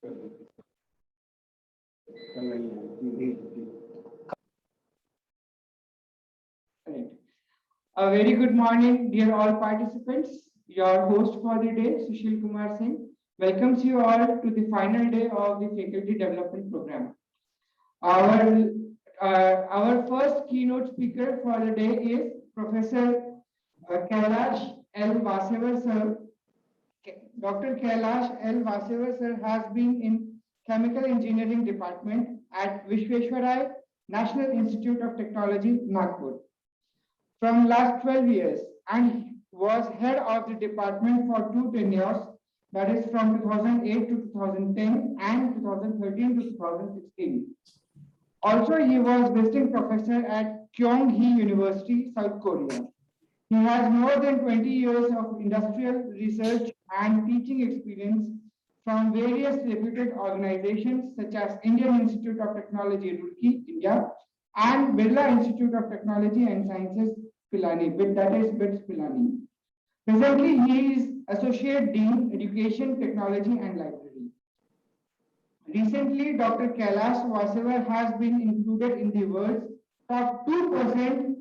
A very good morning, dear all participants. Your host for the day, Sushil Kumar Singh, welcomes you all to the final day of the Faculty Development Program. Our first keynote speaker for the day is Professor Kailas Wasewar sir. Dr. Kailas Wasewar sir has been in Chemical Engineering Department at Visvesvaraya National Institute of Technology, Nagpur, from last 12 years, and was head of the department for 2 tenures, that is from 2008 to 2010 and 2013 to 2016. Also, he was visiting professor at Kyung University, South Korea. He has more than 20 years of industrial research and teaching experience from various reputed organizations such as Indian Institute of Technology, Roorkee, India, and Birla Institute of Technology and Sciences, Pilani, that is BITS Pilani. Presently, he is Associate Dean, Education, Technology and Library. Recently, Dr. Kailas Wasewar has been included in the world's top 2%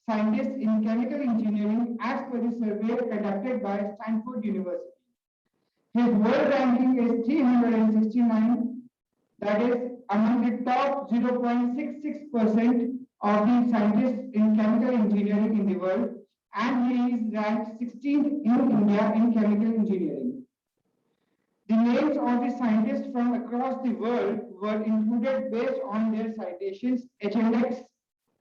scientists in chemical engineering as per the survey conducted by Stanford University. His world ranking is 369, that is among the top 0.66% of the scientists in chemical engineering in the world, and he is ranked 16th in India in chemical engineering. The names of the scientists from across the world were included based on their citations, H-index,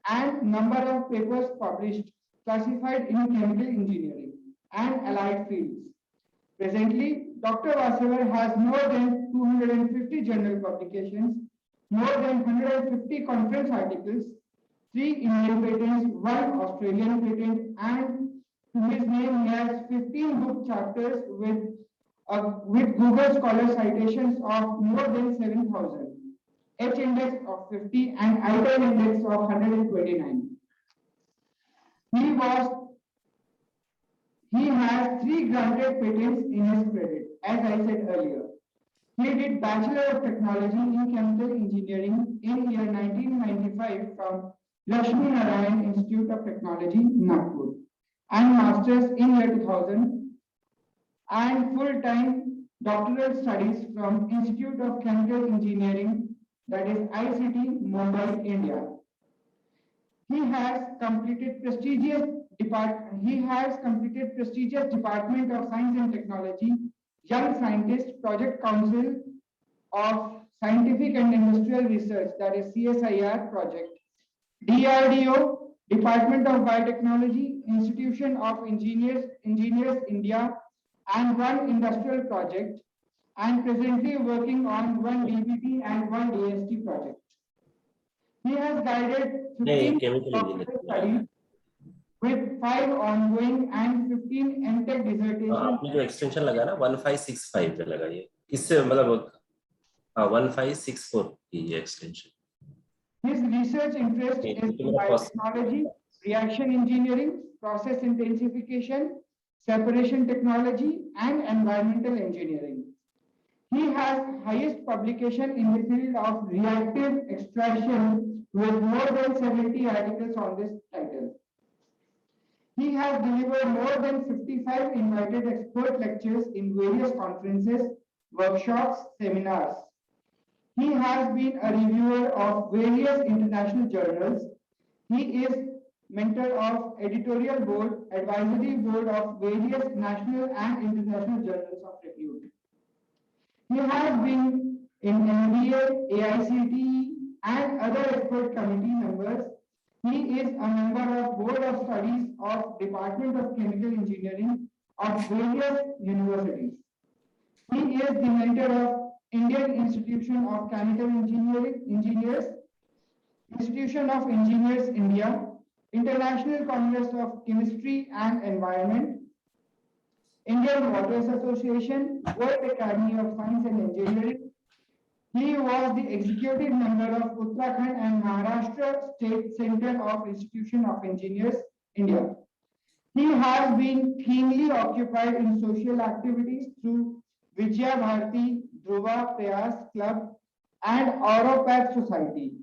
and number of papers published classified in chemical engineering and allied fields. Presently, Dr. Wasewar has more than 250 journal publications, more than 150 conference articles, 3 Indian patents, 1 Australian patent, and to his name he has 15 book chapters with Google Scholar citations of more than 7,000, H-index of 50 and ATAL index of 129. He has 3 granted patents in his credit, as I said earlier. He did Bachelor of Technology in Chemical Engineering in year 1995 from Lakshmi Narayan Institute of Technology, Nagpur, and Masters in year 2000, and full-time doctoral studies from Institute of Chemical Engineering, that is AICTE, Mumbai, India. He has completed prestigious Department of Science and Technology, Young Scientist Project Council of Scientific and Industrial Research, that is CSIR project, DRDO, Department of Biotechnology, Institution of Engineers, India, and 1 industrial project, and presently working on 1 DBT and 1 DST project. He has guided 15 doctoral studies with 5 ongoing and 15 MTech dissertations. आपने जो extension लगा ना 1565 पे लगाइए, इससे मतलब 1564 की ये extension. His research interest is in biotechnology, reaction engineering, process intensification, separation technology, and environmental engineering. He has highest publication in the field of reactive extraction with more than 70 articles on this title. He has delivered more than 55 invited expert lectures in various conferences, workshops, seminars. He has been a reviewer of various international journals. He is mentor of editorial board, advisory board of various national and international journals of repute. He has been in MBA, AICTE, and other expert committee members. He is a member of Board of Studies of Department of Chemical Engineering of various universities. He is the mentor of Indian Institution of Chemical Engineers, Institution of Engineers India, International Congress of Chemistry and Environment, Indian Waters Association, World Academy of Science and Engineering. He was the executive member of Uttarakhand and Maharashtra State Center of Institution of Engineers, India. He has been keenly occupied in social activities through Vijaya Bharati, Dhruva Prayas Club, and Auropath Society.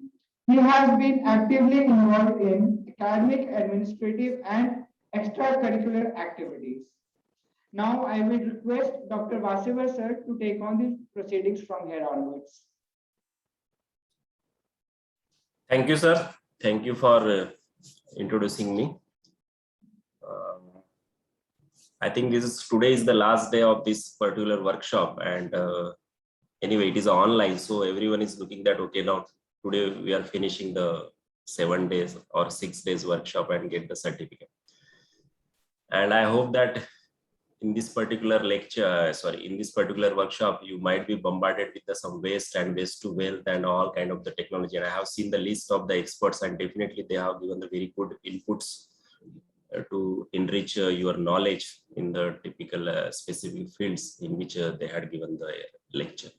He has been actively involved in academic, administrative, and extracurricular activities. Now I will request Dr. Vasewar sir to take on the proceedings from here onwards. Thank you, sir. Thank you for introducing me. I think today is the last day of this particular workshop, and anyway, it is online, so everyone is looking that okay, now today we are finishing the 7 days or 6 days workshop and get the certificate. And I hope that in this particular lecture, in this particular workshop, you might be bombarded with some waste and waste to wealth and all kind of the technology. And I have seen the list of the experts, and definitely they have given the very good inputs to enrich your knowledge in the typical specific fields in which they had given the lecture.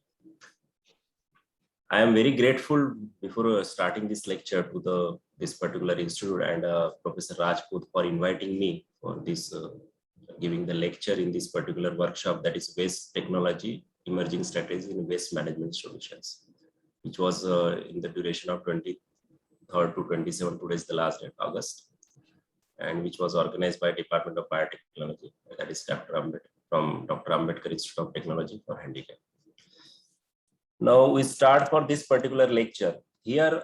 I am very grateful before starting this lecture to this particular institute and Professor Rajput for inviting me for this giving the lecture in this particular workshop, that is waste technology, emerging strategies in waste management solutions, which was in the duration of 23rd to 27th, today is the last day, August, and which was organized by Department of Biotechnology, that is from Dr. Ambedkar Institute of Technology for Handicap. Now we start for this particular lecture. Here,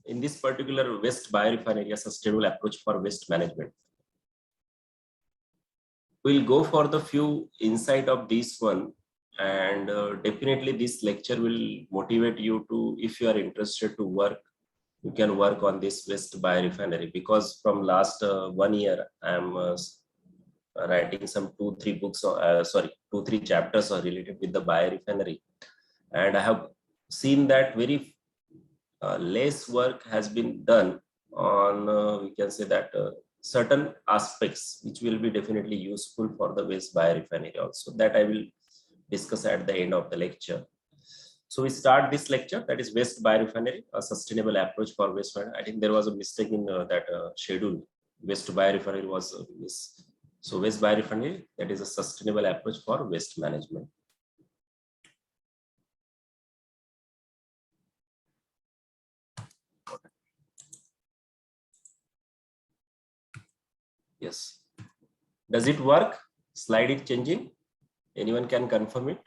in this particular waste biorefinery, a sustainable approach for waste management. We'll go for the few insight of this one, and definitely this lecture will motivate you to, if you are interested to work, you can work on this waste biorefinery, because from last 1 year, I am writing some 2-3 books, 2-3 chapters are related with the biorefinery. And I have seen that very less work has been done on, we can say that, certain aspects which will be definitely useful for the waste biorefinery also, that I will discuss at the end of the lecture. So we start this lecture, that is waste biorefinery, a sustainable approach for waste management. I think there was a mistake in that schedule. Waste biorefinery was this. So waste biorefinery, that is a sustainable approach for waste management. Yes. Does it work? Slide is changing. Anyone can confirm it?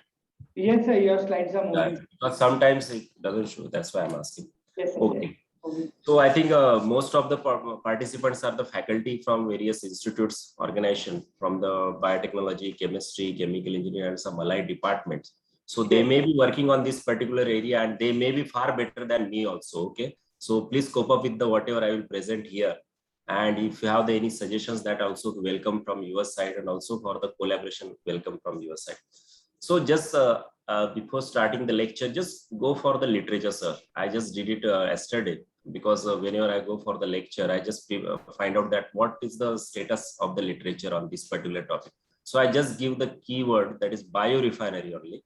Yes, sir, your slides are moving. But sometimes it doesn't show. That's why I'm asking. Yes, sir. Okay. Okay. So I think most of the participants are the faculty from various institutes, organization, from the biotechnology, chemistry, chemical engineering, and some allied departments. So they may be working on this particular area, and they may be far better than me also. Okay. So please cope up with the whatever I will present here. And if you have any suggestions, that also welcome from your side, and also for the collaboration, welcome from your side. So just before starting the lecture, just go for the literature, sir. I just did it yesterday, because whenever I go for the lecture, I just find out that what is the status of the literature on this particular topic. So I just give the keyword, that is biorefinery only.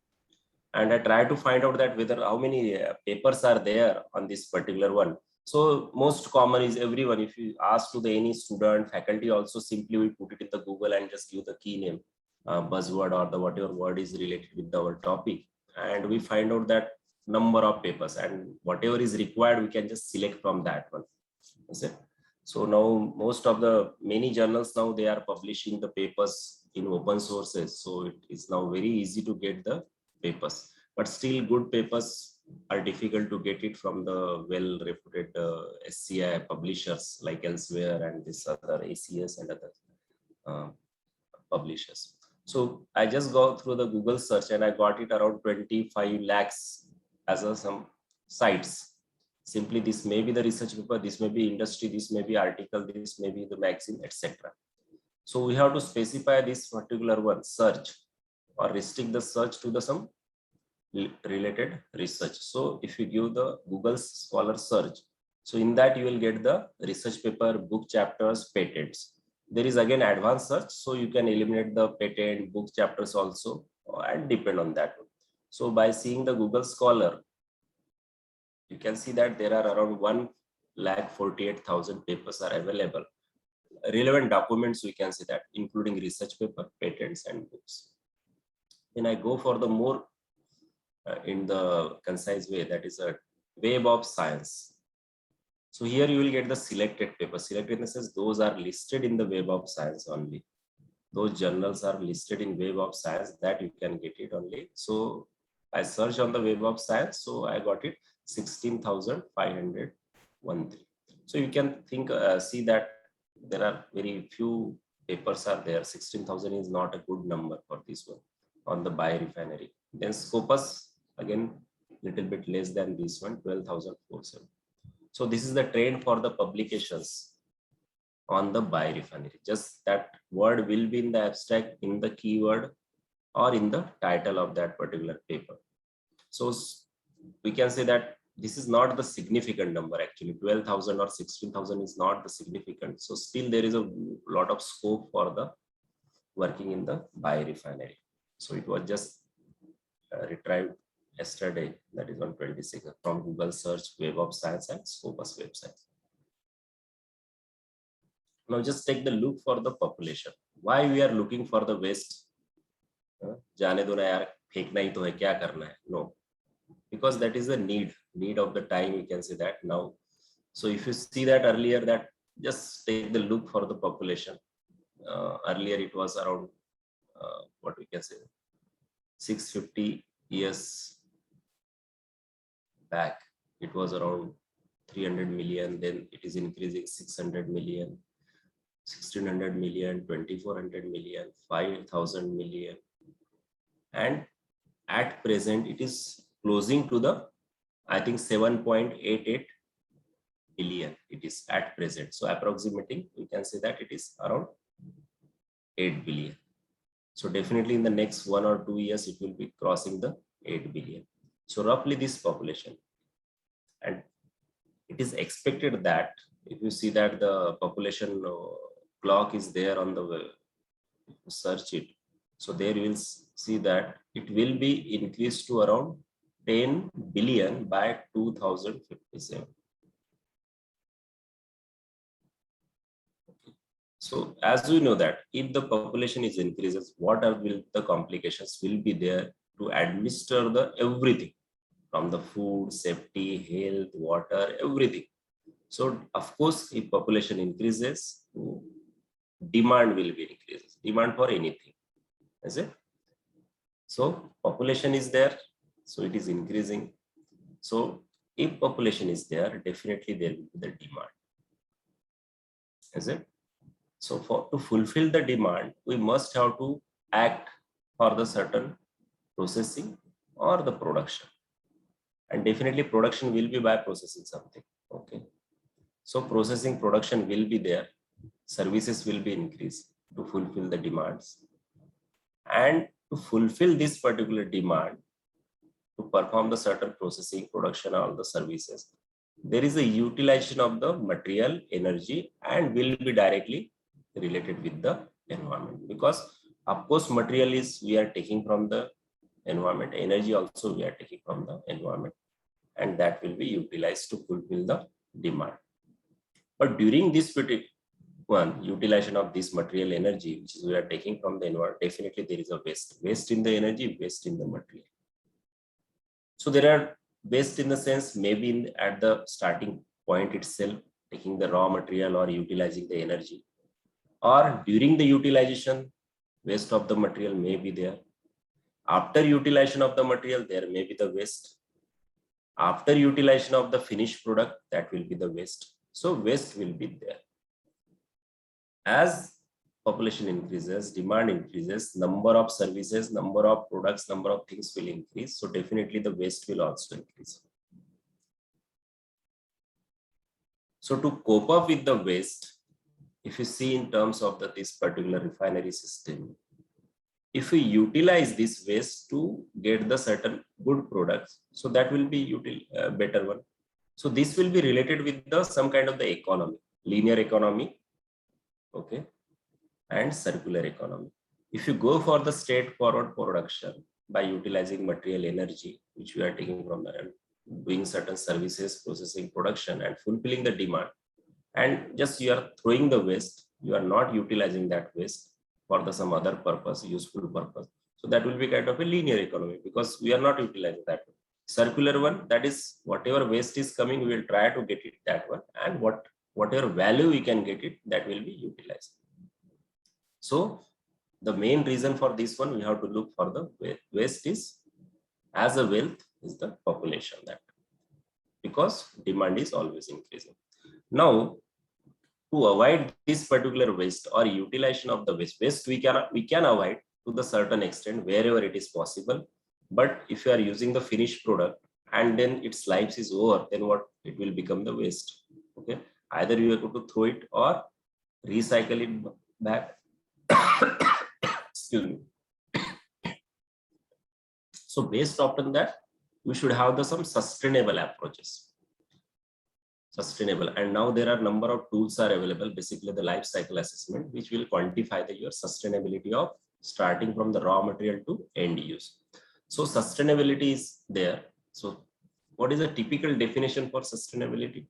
And I try to find out that whether how many papers are there on this particular one. So most common is everyone, if you ask to any student, faculty also, simply we put it in the Google and just give the key name, buzzword or the whatever word is related with our topic. And we find out that number of papers, and whatever is required, we can just select from that one. So now most of the many journals now, they are publishing the papers in open sources. So it is now very easy to get the papers, but still good papers are difficult to get it from the well-reputed SCI publishers like Elsewhere and this other ACS and other publishers. So I just go through the Google search, and I got it around 25 lakhs as some sites. Simply, this may be the research paper, this may be industry, this may be article, this may be the magazine, etc. So we have to specify this particular one, search, or restrict the search to the some related research. So if you give the Google Scholar search, so in that you will get the research paper, book chapters, patents. There is again advanced search, so you can eliminate the patent, book chapters also, and depend on that one. So by seeing the Google Scholar, you can see that there are around 1,48,000 papers are available. Relevant documents, we can see that, including research paper, patents, and books. when I go for the more in the concise way, that is a Web of Science. So here you will get the selected papers. Selected in the sense those are listed in the Web of Science only. Those journals are listed in Web of Science that you can get it only. So I searched on the Web of Science, so I got it 16,513. So you can think see that there are very few papers are there. 16,000 is not a good number for this one on the biorefinery. Then Scopus again little bit less than this one, 12,047. So this is the trend for the publications on the biorefinery. Just that word will be in the abstract, in the keyword, or in the title of that particular paper. So we can say that this is not the significant number actually. 12,000 or 16,000 is not the significant. So still there is a lot of scope for the working in the biorefinery. So it was just retrieved yesterday, that is on 26th from Google search Web of Science and Scopus website. Now just take the look for the population. Why we are looking for the waste? जाने दो ना यार, फेंकना ही तो है, क्या करना है? No, because that is the need of the time. You can say that now. So if you see that earlier, that just take the look for the population. Earlier it was around what we can say 650 years back. It was around 300 million. Then it is increasing 600 million. 1600 million, 2400 million, 5000 million, and at present it is closing to the, I think, 7.88 billion. It is at present. So approximating, we can say that it is around 8 billion. So definitely in the next 1 or 2 years, it will be crossing the 8 billion. So roughly this population, and it is expected that if you see that the population clock is there on the web, search it. So there you will see that it will be increased to around 10 billion by 2057. So as we know that if the population is increases, what are will the complications will be there to administer the everything from the food, safety, health, water, everything. So of course, if population increases, demand will be increases, demand for anything, is it? So population is there, so it is increasing. So if population is there, definitely there will be the demand, is it? So to fulfill the demand, we must have to act for the certain processing or the production. And definitely production will be by processing something, okay? So processing, production will be there. Services will be increased to fulfill the demands. And to fulfill this particular demand, to perform the certain processing, production, all the services, there is a utilization of the material, energy, and will be directly related with the environment. Because of course, material is we are taking from the environment, energy also we are taking from the environment, and that will be utilized to fulfill the demand. But during this particular utilization of this material energy, which is we are taking from the environment, definitely there is a waste in the energy, waste in the material. So there are waste in the sense maybe at the starting point itself, taking the raw material or utilizing the energy, or during the utilization, waste of the material may be there. After utilization of the material, there may be the waste. After utilization of the finished product, that will be the waste. So waste will be there. As population increases, demand increases, number of services, number of products, number of things will increase. So definitely the waste will also increase. So to cope up with the waste, if you see in terms of this particular refinery system, if we utilize this waste to get the certain good products, so that will be better one. So this will be related with the some kind of the economy, linear economy, okay, and circular economy. If you go for the straightforward production by utilizing material energy, which we are taking from the doing certain services, processing, production, and fulfilling the demand, and just you are throwing the waste, you are not utilizing that waste for the some other purpose, useful purpose. So that will be kind of a linear economy because we are not utilizing that one. Circular one, that is whatever waste is coming, we will try to get it that one, and whatever value we can get it, that will be utilized. So the main reason for this one, we have to look for the waste is as a wealth is the population, that because demand is always increasing. Now, to avoid this particular waste or utilization of the waste we can avoid to the certain extent wherever it is possible. But if you are using the finished product and then its life is over, then what it will become the waste. Okay, either you have to throw it or recycle it back. Excuse me. So based upon that, we should have some sustainable approaches. Sustainable, and now there are number of tools are available, basically the life cycle assessment, which will quantify your sustainability of starting from the raw material to end use. So sustainability is there. So what is a typical definition for sustainability?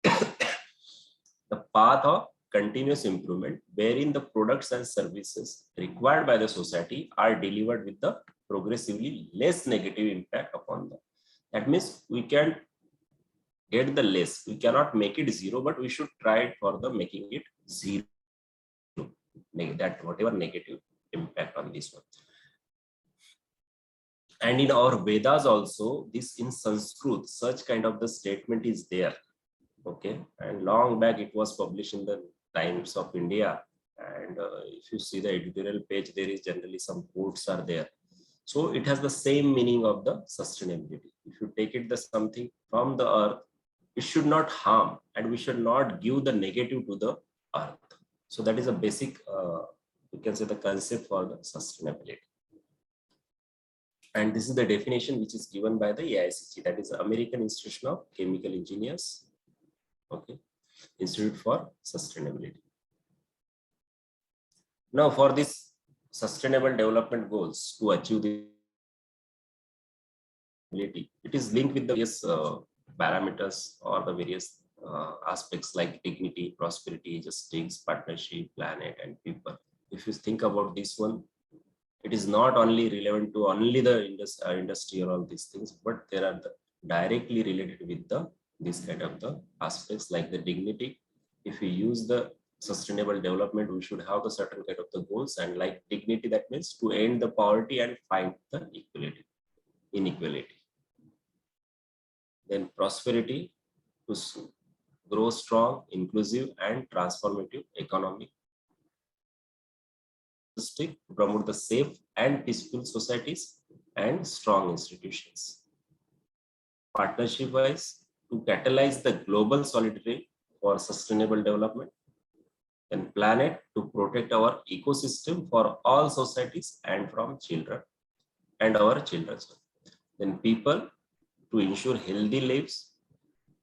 The path of continuous improvement wherein the products and services required by the society are delivered with the progressively less negative impact upon them. That means we can get the less, we cannot make it zero, but we should try for the making it zero, make that whatever negative impact on this one. And in our Vedas also, this in Sanskrit, such kind of the statement is there. Okay, and long back it was published in the Times of India, and if you see the editorial page, there is generally some quotes are there. So it has the same meaning of the sustainability. If you take it the something from the earth, it should not harm, and we should not give the negative to the earth. So that is a basic, you can say, the concept for the sustainability. And this is the definition which is given by the AICTE, that is the American Institution of Chemical Engineers. Okay, Institute for Sustainability. Now, for this sustainable development goals to achieve the ability, it is linked with the various parameters or the various aspects like dignity, prosperity, justice, partnership, planet, and people. If you think about this one, it is not only relevant to only the industry or all these things, but there are directly related with the this kind of the aspects like the dignity. If we use the sustainable development, we should have the certain kind of the goals, and like dignity, that means to end the poverty and fight the inequality. Then prosperity, to grow strong, inclusive, and transformative economy. To promote the safe and peaceful societies and strong institutions. Partnership-wise, to catalyze the global solidarity for sustainable development. Then planet, to protect our ecosystem for all societies and from children and our children. Then people, to ensure healthy lives,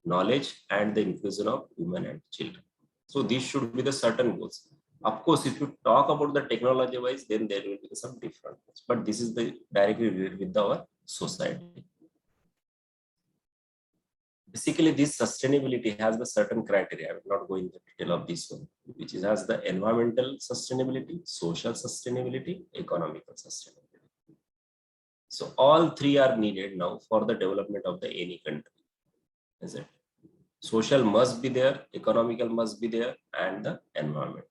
knowledge, and the inclusion of women and children. So these should be the certain goals. Of course, if you talk about the technology wise, then there will be some different goals, but this is the directly related with our society. Basically, this sustainability has the certain criteria. I will not go into the detail of this one, which has the environmental sustainability, social sustainability, economical sustainability. So all three are needed now for the development of the any country. Is it? Social must be there, economical must be there, and the environment.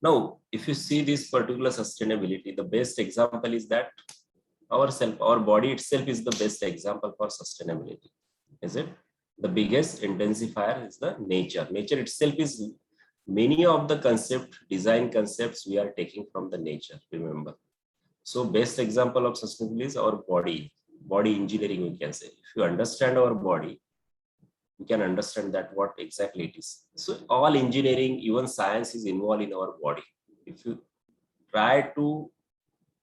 Now, if you see this particular sustainability, the best example is that our body itself is the best example for sustainability. Is it? The biggest intensifier is the nature. Nature itself is many of the design concepts we are taking from the nature, remember. So best example of sustainability is our body engineering, we can say. If you understand our body, you can understand that what exactly it is. So all engineering, even science is involved in our body. If you try to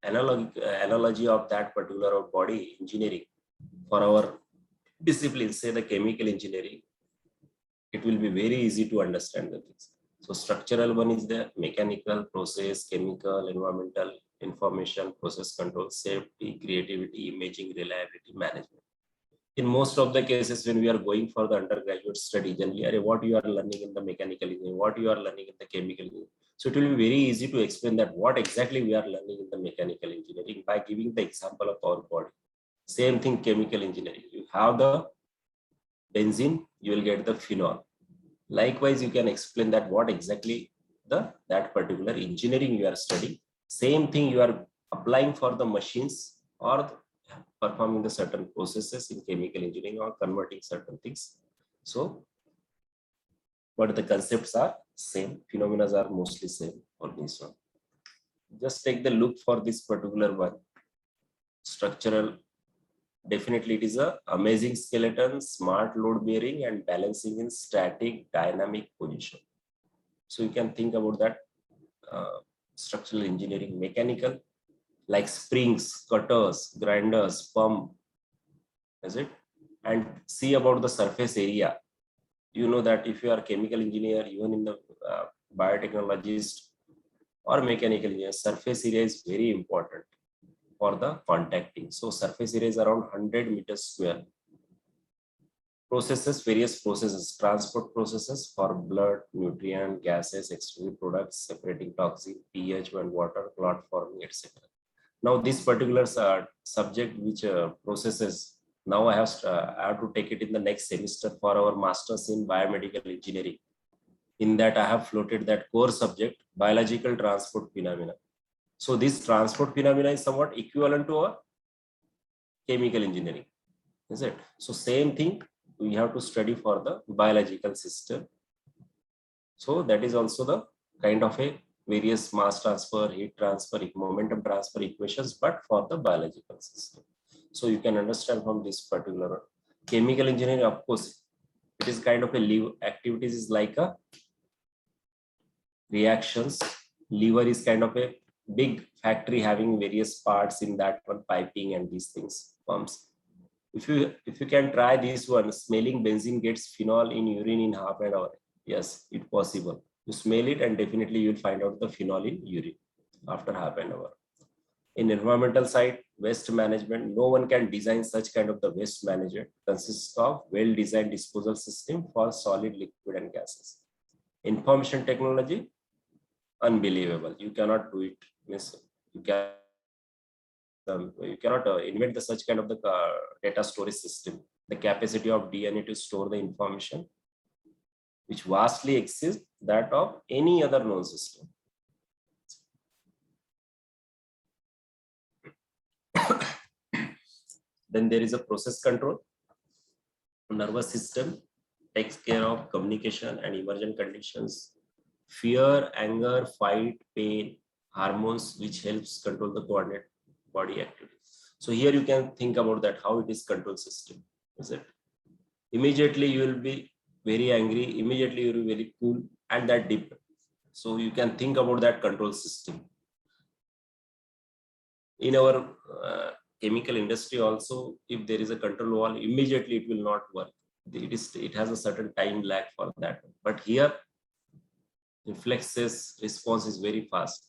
analogy of that particular body engineering for our discipline, say the chemical engineering, it will be very easy to understand the things. So structural one is there, mechanical, process, chemical, environmental, information, process control, safety, creativity, imaging, reliability, management. In most of the cases, when we are going for the undergraduate study, generally, what you are learning in the mechanical engineering, what you are learning in the chemical engineering. So it will be very easy to explain that what exactly we are learning in the mechanical engineering by giving the example of our body. Same thing, chemical engineering. You have the benzene, you will get the phenol. Likewise, you can explain that what exactly that particular engineering you are studying. Same thing you are applying for the machines or performing the certain processes in chemical engineering or converting certain things. So, but the concepts are same, phenomena are mostly same for this one. Just take the look for this particular one. Structural, definitely it is a amazing skeleton, smart load bearing and balancing in static dynamic position. So you can think about that structural engineering, mechanical, like springs, cutters, grinders, pump, is it? And see about the surface area. You know that if you are a chemical engineer, even in the biotechnologist or mechanical engineer, surface area is very important for the contacting. So surface area is around 100 meters square. Processes, various processes, transport processes for blood, nutrient, gases, extruded products, separating toxin, pH and water, clot forming, etc. Now this particular subject which processes, now I have to take it in the next semester for our masters in biomedical engineering. In that I have floated that core subject, biological transport phenomena. So this transport phenomena is somewhat equivalent to our chemical engineering, is it? So same thing we have to study for the biological system. So that is also the kind of a various mass transfer, heat transfer, momentum transfer equations, but for the biological system. So you can understand from this particular chemical engineering, of course, it is kind of a live activities is like a reactions. Liver is kind of a big factory having various parts in that one, piping and these things, pumps. If you can try this one, smelling benzene gets phenol in urine in half an hour. Yes, it's possible. You smell it and definitely you'll find out the phenol in urine after half an hour. In environmental side, waste management, no one can design such kind of the waste management. Consists of well-designed disposal system for solid, liquid and gases. Information technology, unbelievable. You cannot do it. You cannot invent such kind of the data storage system. The capacity of DNA to store the information, which vastly exceeds that of any other known system. Then there is a process control. Nervous system takes care of communication and emergent conditions. Fear, anger, fight, pain, hormones, which helps control the coordinate body activity. So here you can think about that, how it is control system, is it? Immediately you will be very angry, immediately you will be very cool, and that deep. So you can think about that control system. In our chemical industry also, if there is a control wall, immediately it will not work. It has a certain time lag for that. But here, reflexes response is very fast.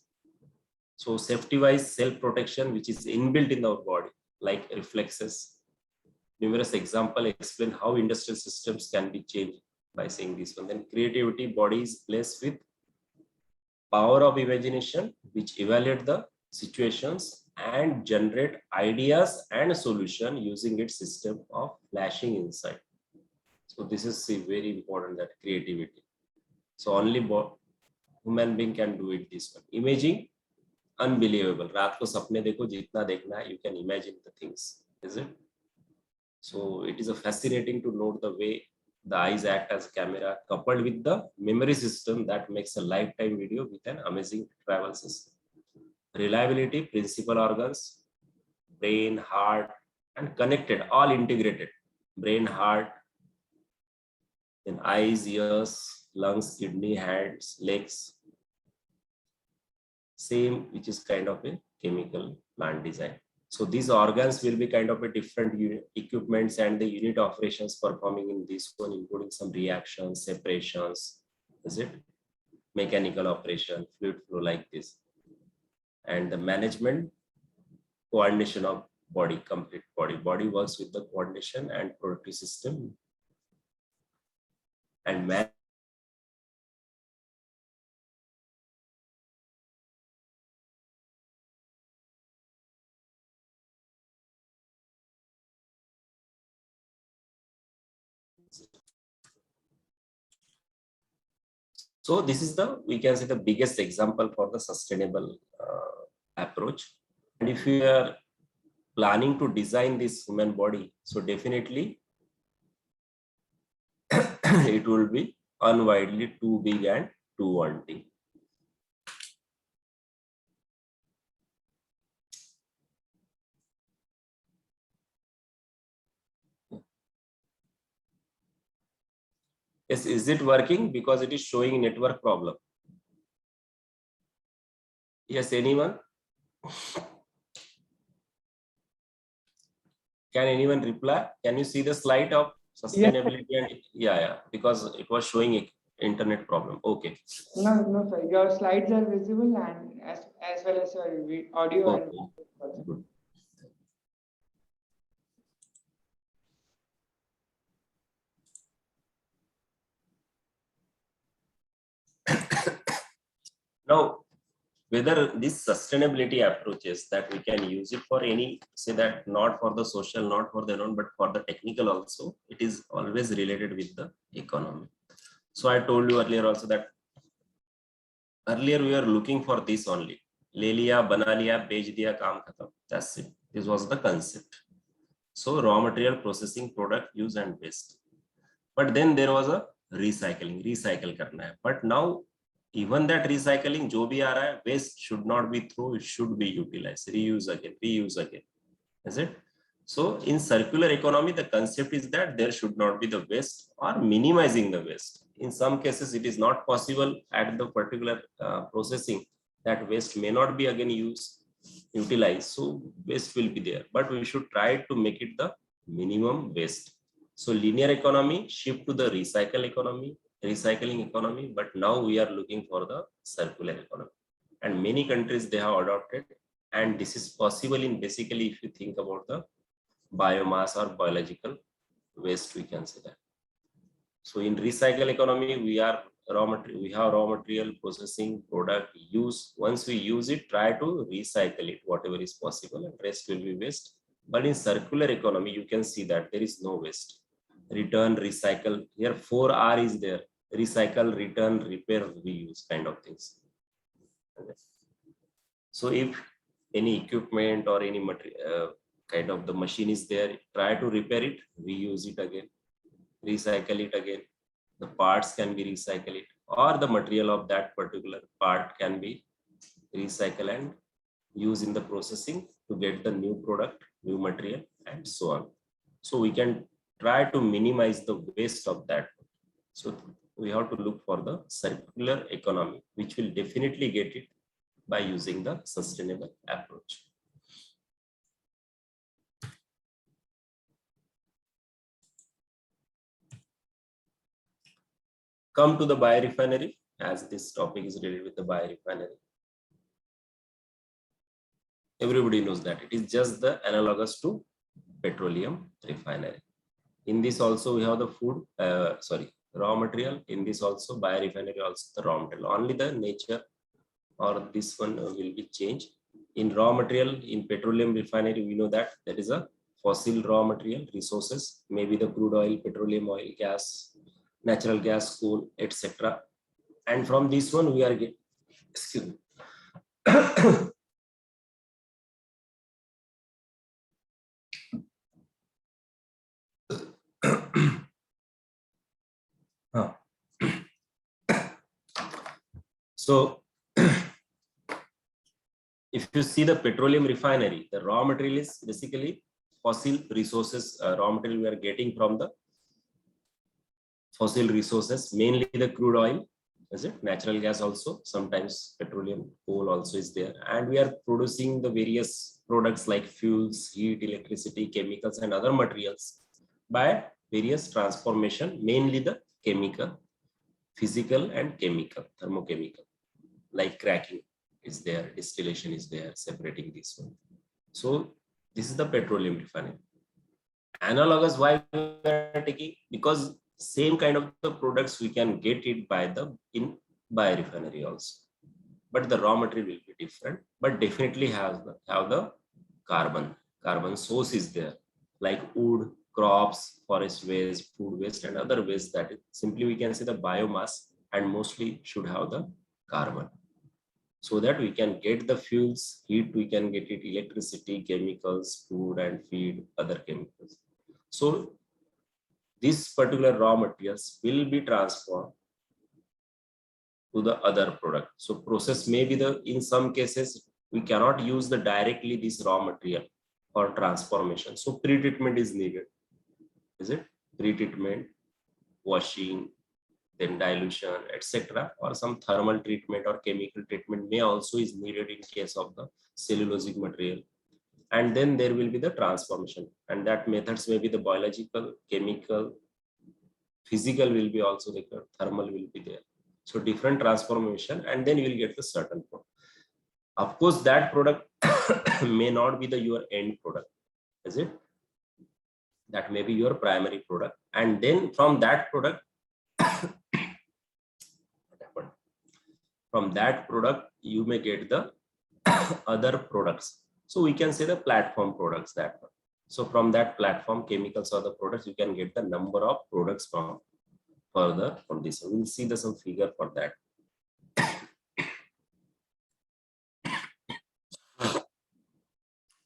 So safety-wise, self-protection, which is inbuilt in our body, like reflexes. Numerous examples explain how industrial systems can be changed by saying this one. Then creativity, body is blessed with power of imagination, which evaluate the situations and generate ideas and a solution using its system of flashing insight. So this is very important, that creativity. So only human being can do it this one. Imaging, unbelievable. रात को सपने देखो, जितना देखना है, you can imagine the things, is it? So it is a fascinating to note the way the eyes act as camera, coupled with the memory system that makes a lifetime video with an amazing travel system. Reliability, principal organs, brain, heart, and connected, all integrated. Brain, heart, then eyes, ears, lungs, kidney, hands, legs. Same, which is kind of a chemical plant design. So these organs will be kind of a different unit equipments and the unit operations performing in this one, including some reactions, separations, is it? Mechanical operation, fluid flow like this. And the management, coordination of body, complete body. Body works with the coordination and productive system, and man. So this is the, we can say, the biggest example for the sustainable approach. And if you are planning to design this human body, so definitely it will be unwidely too big and too wanting. Yes, is it working? Because it is showing network problem. Yes, anyone? Can anyone reply? Can you see the slide of sustainability? Yes. And yeah, because it was showing a internet problem. Okay. No, sir. Your slides are visible and as well as your audio and Okay. Good. Now, whether these sustainability approaches that we can use it for any, say that not for the social, not for the own, but for the technical also, it is always related with the economy. So I told you earlier also that earlier we were looking for this only. Le liya, bana liya, bech diya, kaam khatam. That's it. This was the concept. So raw material, processing, product, use and waste. But then there was a recycling, recycle karna hai. But now even that recycling jo bhi aa raha hai, waste should not be thrown, it should be utilized, reuse again, is it? So in circular economy, the concept is that there should not be the waste or minimizing the waste. In some cases, it is not possible at the particular processing, that waste may not be again utilized. So waste will be there, but we should try to make it the minimum waste. So linear economy shift to the recycling economy, but now we are looking for the circular economy. And many countries, they have adopted, and this is possible in, basically, if you think about the biomass or biological waste, we can say that. So in recycle economy, we have raw material, processing, product, use. Once we use it, try to recycle it, whatever is possible, and rest will be waste. But in circular economy, you can see that there is no waste. Return, recycle. Here 4R is there. Recycle, return, repair, reuse kind of things. So if any equipment or any material, kind of the machine is there, try to repair it, reuse it again, recycle it again. The parts can be recycled it, or the material of that particular part can be recycled and used in the processing to get the new product, new material, and so on. So we can try to minimize the waste of that. So we have to look for the circular economy, which will definitely get it by using the sustainable approach. Come to the biorefinery, as this topic is related with the biorefinery. Everybody knows that it is just the analogous to petroleum refinery. In this also we have the food, raw material. In this also biorefinery also the raw material. Only the nature or this one will be changed. In raw material, in petroleum refinery, we know that there is a fossil raw material resources, maybe the crude oil, petroleum oil, gas, natural gas, coal, etc. And from this one we are getting, excuse me. So if you see the petroleum refinery, the raw material is basically fossil resources, raw material we are getting from the fossil resources, mainly the crude oil, is it? Natural gas also, sometimes petroleum, coal also is there. And we are producing the various products like fuels, heat, electricity, chemicals, and other materials by various transformation, mainly the chemical, physical and chemical, thermochemical, like cracking is there, distillation is there, separating this one. So This is the petroleum refinery. Analogous, why we are taking? Because same kind of the products we can get it by the in biorefinery also, but the raw material will be different, but definitely have the carbon source is there, like wood, crops, forest waste, food waste, and other waste. That is simply we can say the biomass, and mostly should have the carbon, so that we can get the fuels, heat, we can get it, electricity, chemicals, food and feed, other chemicals. So this particular raw materials will be transformed to the other product. So process may be the, in some cases, we cannot use the directly this raw material for transformation. So pre-treatment is needed. Is it? Pre-treatment, washing, then dilution, etc. Or some thermal treatment or chemical treatment may also is needed in case of the cellulosic material. And then there will be the transformation. And that methods may be the biological, chemical, physical will be also there, thermal will be there. So different transformation, and then you will get the certain product. Of course, that product may not be the your end product, is it? That may be your primary product, and then from that product, from that product you may get the other products. So we can say the platform products that one. So from that platform chemicals or the products, you can get the number of products from further from this. We'll see the some figure for that.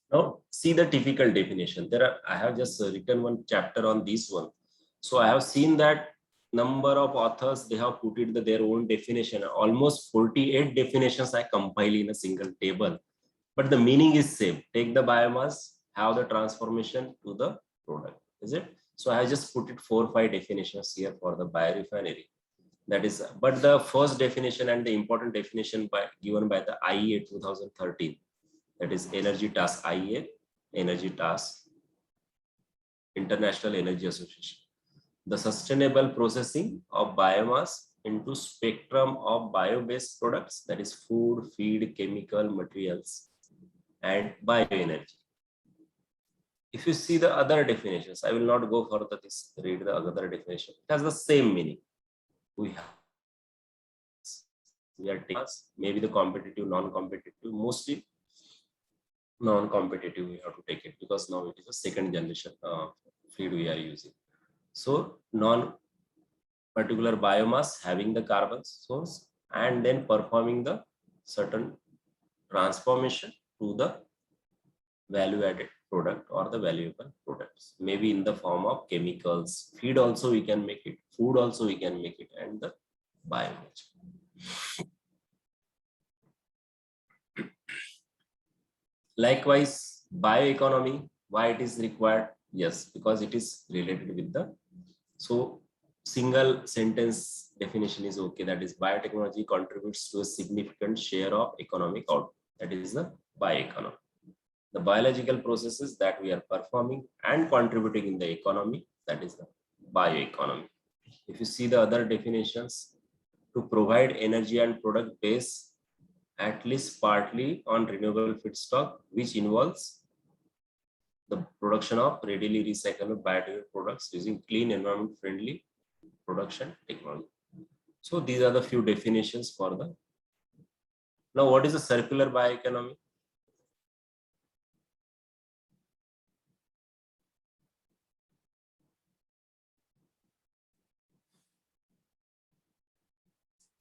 Now see the typical definition. There are, I have just written one chapter on this one. So I have seen that number of authors, they have put it their own definition. Almost 48 definitions I compile in a single table, but the meaning is same. Take the biomass, have the transformation to the product. Is it? So I just put it 4 or 5 definitions here for the biorefinery. That is, but the first definition and the important definition given by the IEA 2013. That is Energy Task IEA, Energy Task, International Energy Association. The sustainable processing of biomass into spectrum of bio-based products, that is food, feed, chemical materials, and bioenergy. If you see the other definitions, I will not go further this, read the other definition. It has the same meaning. We are taking maybe the competitive, non-competitive, mostly non-competitive we have to take it, because now it is a second generation feed we are using. So non-particular biomass having the carbon source, and then performing the certain transformation to the value-added product or the valuable products, maybe in the form of chemicals, feed also we can make it, food also we can make it, and the biomass. Likewise, bioeconomy, why it is required? Yes, because it is related with the, so single sentence definition is okay. That is, biotechnology contributes to a significant share of economic output. That is the bioeconomy. The biological processes that we are performing and contributing in the economy, that is the bioeconomy. If you see the other definitions, to provide energy and product base at least partly on renewable feedstock, which involves the production of readily recyclable biodegradable products using clean, environment friendly production technology. So these are the few definitions for the. Now, what is a circular bioeconomy?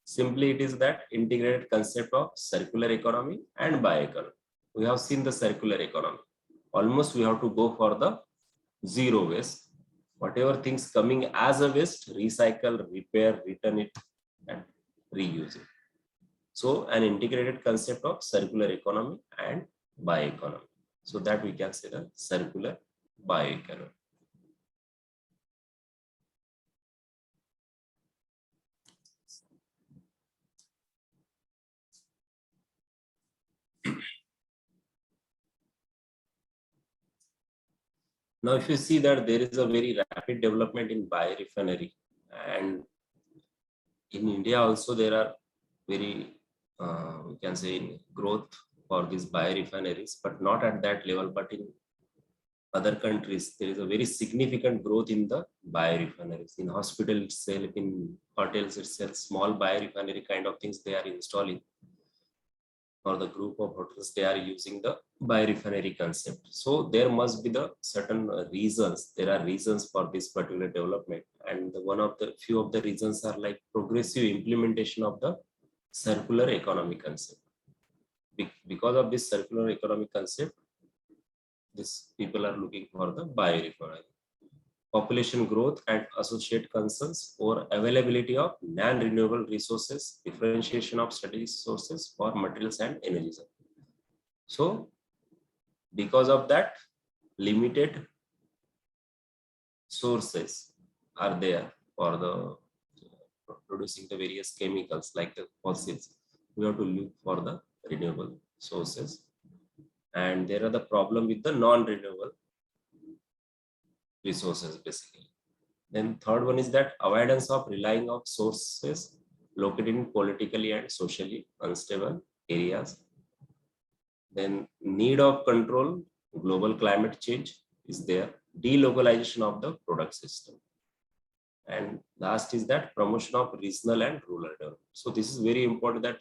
Simply, it is that integrated concept of circular economy and bioeconomy. We have seen the circular economy. Almost we have to go for the zero waste. Whatever things coming as a waste, recycle, repair, return it, and reuse it. So an integrated concept of circular economy and bioeconomy. So that we can say the circular bioeconomy. Now, if you see that there is a very rapid development in biorefinery, and in India also there are very, we can say, growth for these biorefineries, but not at that level, but in other countries, there is a very significant growth in the biorefineries. In hospital itself, in hotels itself, small biorefinery kind of things they are installing, or the group of hotels, they are using the biorefinery concept. So there must be the certain reasons. There are reasons for this particular development. And one of the few of the reasons are like progressive implementation of the circular economy concept. Because of this circular economic concept, these people are looking for the biorefinery. Population growth and associate concerns or availability of non-renewable resources, differentiation of strategic sources for materials and energy. So because of that, limited sources are there for the producing the various chemicals like the fossils. We have to look for the renewable sources. And there are the problem with the non-renewable resources basically. Then third one is that avoidance of relying on sources located in politically and socially unstable areas. Then need of control, global climate change is there, delocalization of the product system. And last is that promotion of regional and rural development. So this is very important that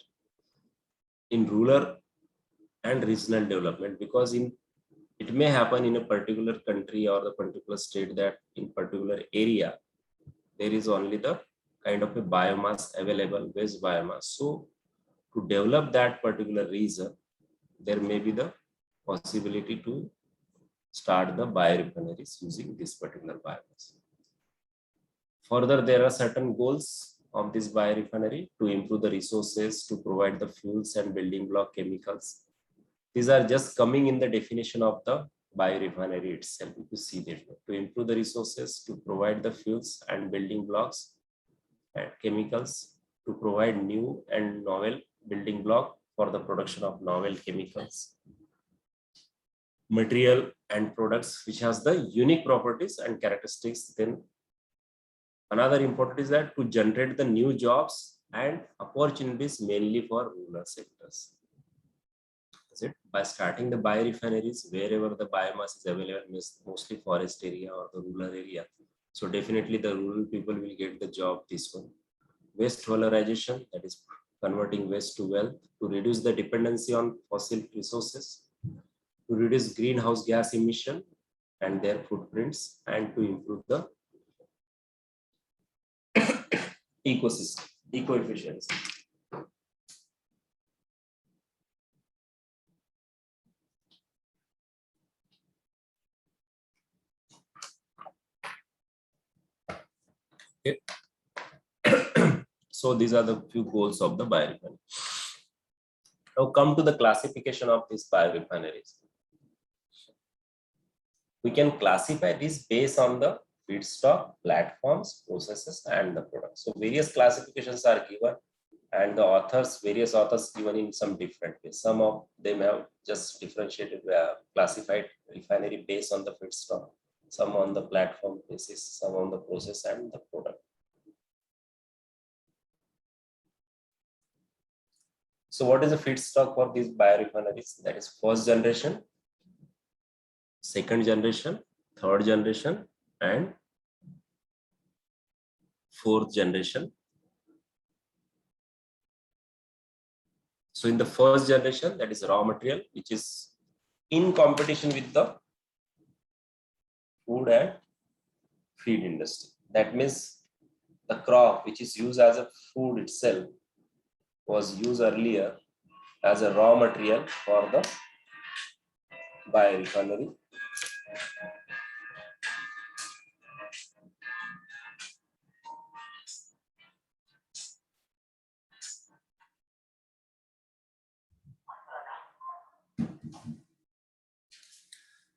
in rural and regional development, because it may happen in a particular country or the particular state that in particular area, there is only the kind of a biomass available, waste biomass. So to develop that particular region, there may be the possibility to start the biorefineries using this particular biomass. Further, there are certain goals of this biorefinery to improve the resources, to provide the fuels and building block chemicals. These are just coming in the definition of the biorefinery itself. You see that to improve the resources, to provide the fuels and building blocks and chemicals, to provide new and novel building block for the production of novel chemicals, material and products which has the unique properties and characteristics. Then another important is that to generate the new jobs and opportunities mainly for rural sectors. By starting the biorefineries wherever the biomass is available, mostly forest area or the rural area. So definitely the rural people will get the job this one. Waste valorization, that is converting waste to wealth, to reduce the dependency on fossil resources, to reduce greenhouse gas emission and their footprints, and to improve the ecosystem, eco-efficiency. Okay. So these are the few goals of the biorefinery. Now come to the classification of these biorefineries. We can classify this based on the feedstock, platforms, processes, and the products. So various classifications are given, and the various authors given in some different ways. Some of them have just differentiated, classified refinery based on the feedstock, some on the platform basis, some on the process and the product. So what is the feedstock for these biorefineries? That is first generation, second generation, third generation, and fourth generation. So in the first generation, that is raw material, which is in competition with the food and feed industry. That means the crop which is used as a food itself was used earlier as a raw material for the biorefinery.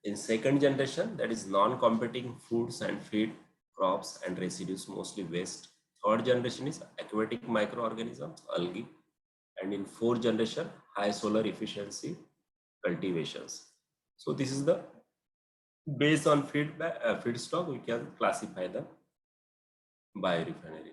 In second generation, that is non-competing foods and feed crops and residues, mostly waste. Third generation is aquatic microorganisms, algae. And in fourth generation, high solar efficiency cultivations. So this is the based on feedstock, we can classify the biorefinery.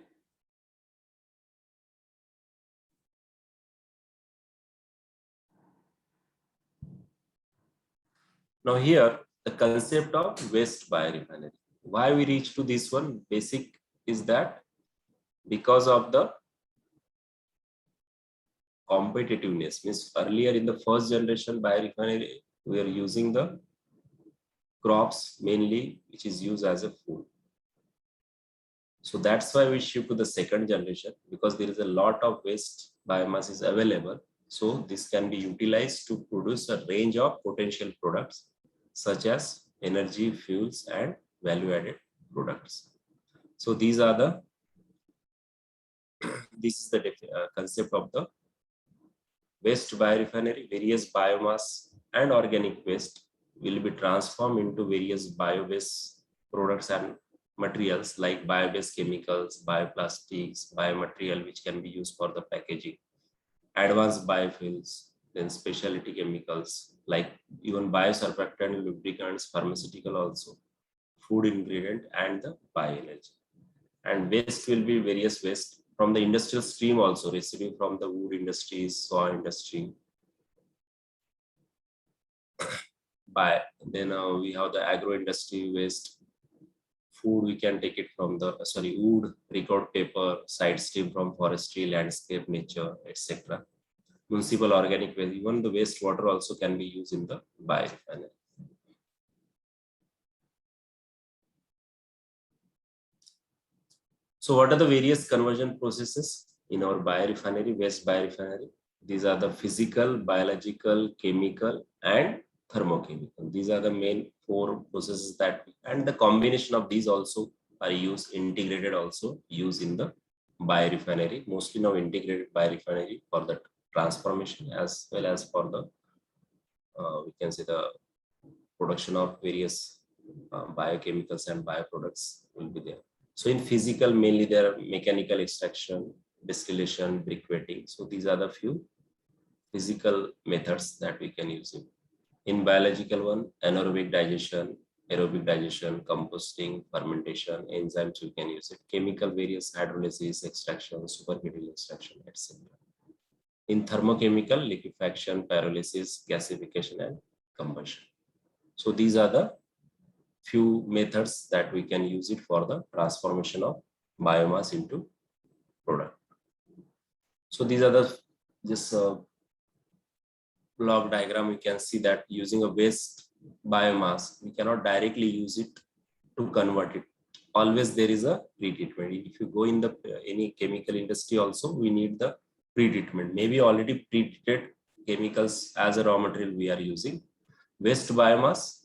Now here the concept of waste biorefinery. Why we reach to this one? Basic is that because of the competitiveness. Means earlier in the first generation biorefinery, we are using the crops mainly, which is used as a food. So that's why we shift to the second generation, because there is a lot of waste biomass is available. So this can be utilized to produce a range of potential products such as energy, fuels, and value-added products. So these are the this is the concept of the waste biorefinery. Various biomass and organic waste will be transformed into various bio-based products and materials like bio-based chemicals, bioplastics, biomaterial which can be used for the packaging, advanced biofuels, then specialty chemicals like even biosurfactant, lubricants, pharmaceutical also, food ingredient, and the bioenergy. And waste will be various waste from the industrial stream also, residue from the wood industries, soil industry. Then we have the agro industry waste. Food we can take it from the wood, record paper, side stream from forestry, landscape, nature, etc. Municipal organic waste, even the wastewater also can be used in the biorefinery. So what are the various conversion processes in our biorefinery, waste biorefinery? These are the physical, biological, chemical, and thermochemical. These are the main four processes that, and the combination of these also are used, integrated also used in the biorefinery, mostly now integrated biorefinery for the transformation as well as for the, we can say the production of various biochemicals and bioproducts will be there. So in physical, mainly there are mechanical extraction, distillation, briquetting. So these are the few physical methods that we can use. In biological one, anaerobic digestion, aerobic digestion, composting, fermentation, enzymes we can use it. Chemical, various hydrolysis, extraction, supercritical extraction, etc. In thermochemical, liquefaction, pyrolysis, gasification, and combustion. So these are the few methods that we can use it for the transformation of biomass into product. So these are the just block diagram. We can see that using a waste biomass, we cannot directly use it to convert it. Always there is a pretreatment. If you go in the any chemical industry also, we need the pretreatment. Maybe already pretreated chemicals as a raw material we are using. Waste biomass,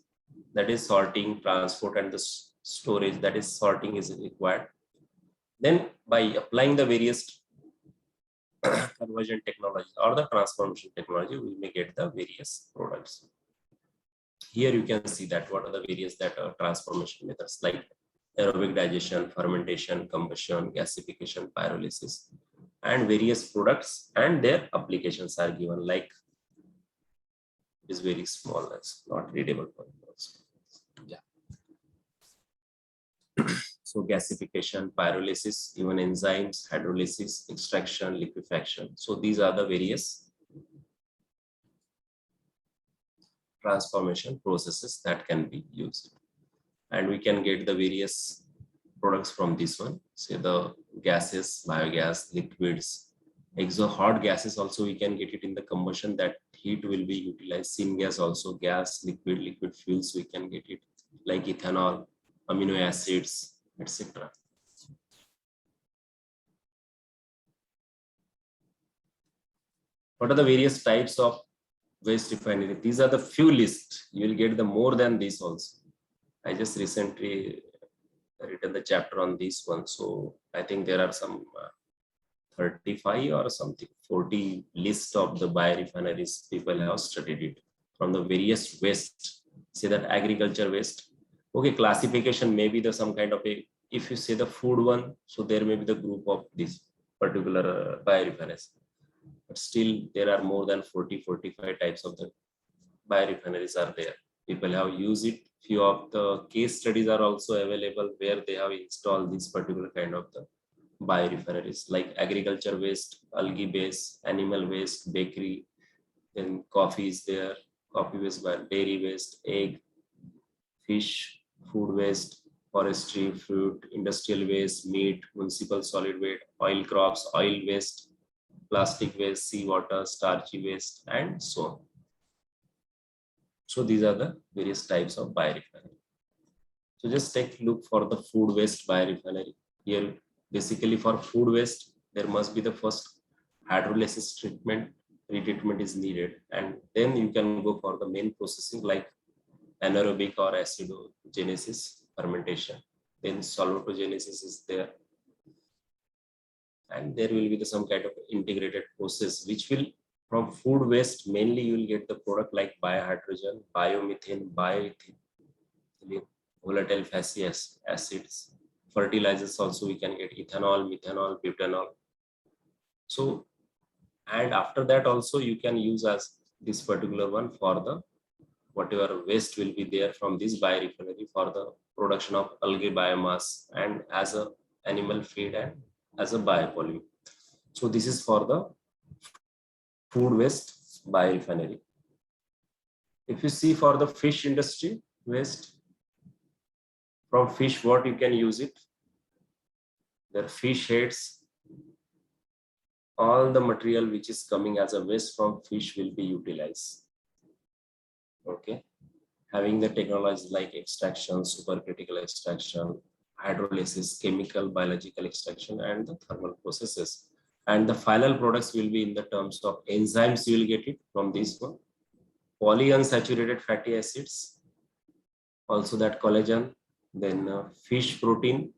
that is sorting, transport, and the storage, that is sorting is required. Then by applying the various conversion technology or the transformation technology, we may get the various products. Here you can see that what are the various that are transformation methods like aerobic digestion, fermentation, combustion, gasification, pyrolysis, and various products and their applications are given, like is very small, that's not readable for you also. Yeah. So gasification, pyrolysis, even enzymes, hydrolysis, extraction, liquefaction. So these are the various transformation processes that can be used. And we can get the various products from this one. Say the gases, biogas, liquids, hot gases also we can get it in the combustion, that heat will be utilized. Syngas also, gas, liquid fuels we can get it, like ethanol, amino acids, etc. What are the various types of waste refinery? These are the few lists. You will get the more than this also. I just recently written the chapter on this one. So I think there are some 35 or something, 40 list of the biorefineries people have studied it from the various waste. Say that agriculture waste. Okay, classification may be the some kind of a, if you say the food one, so there may be the group of this particular biorefineries. But still there are more than 40-45 types of the biorefineries are there. People have used it. Few of the case studies are also available where they have installed this particular kind of the biorefineries, like agriculture waste, algae base, animal waste, bakery, then coffee is there, coffee waste, dairy waste, egg, fish, food waste, forestry, fruit, industrial waste, meat, municipal solid waste, oil crops, oil waste, plastic waste, seawater, starchy waste, and so on. So these are the various types of biorefinery. So just take a look for the food waste biorefinery. Here, basically for food waste, there must be the first hydrolysis treatment, retreatment is needed. And then you can go for the main processing like anaerobic or acidogenesis fermentation. Then solvatogenesis is there. And there will be some kind of integrated process, which will from food waste, mainly you will get the product like biohydrogen, biomethane, bioethylene, volatile fatty acids, fertilizers also we can get ethanol, methanol, butanol. So, and after that also you can use as this particular one for the whatever waste will be there from this biorefinery for the production of algae biomass and as a animal feed and as a biopolymer. So this is for the food waste biorefinery. If you see for the fish industry waste, from fish what you can use it, the fish heads, all the material which is coming as a waste from fish will be utilized. Okay, having the technologies like extraction, supercritical extraction, hydrolysis, chemical, biological extraction, and the thermal processes. And the final products will be in the terms of enzymes, you will get it from this one. Polyunsaturated fatty acids, also that collagen, then fish protein,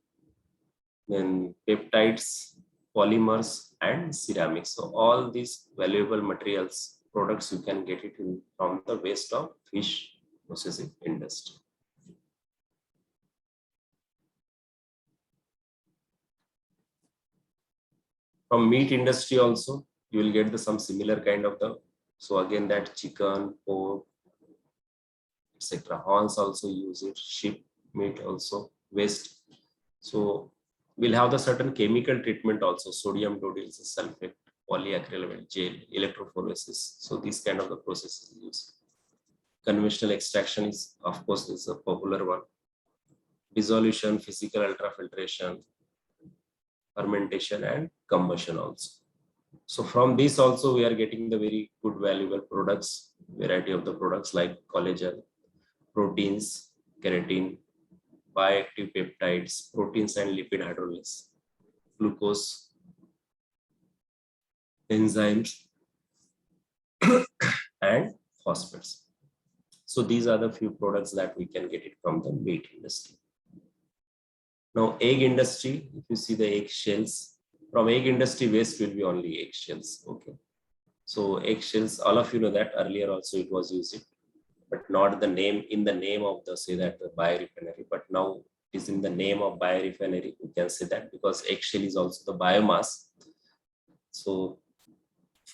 then peptides, polymers, and ceramics. So all these valuable materials, products you can get it from the waste of fish processing industry. From meat industry also, you will get some similar kind of the, so again that chicken, pork, etc. Horns also use it, sheep meat also, waste. So we'll have the certain chemical treatment also, sodium totyl sulfate, polyacrylamide gel, electrophoresis. So these kind of the processes used. Conventional extraction is, of course, is a popular one. Dissolution, physical ultrafiltration, fermentation, and combustion also. So from this also we are getting the very good valuable products, variety of the products like collagen, proteins, keratin, bioactive peptides, proteins and lipid hydrolysis, glucose, enzymes, and phosphates. So these are the few products that we can get it from the meat industry. Now egg industry, if you see the egg shells, from egg industry waste will be only egg shells. Okay. So egg shells, all of you know that earlier also it was used, but not the name in the name of the say that the biorefinery, but now it is in the name of biorefinery. You can say that because eggshell is also the biomass. So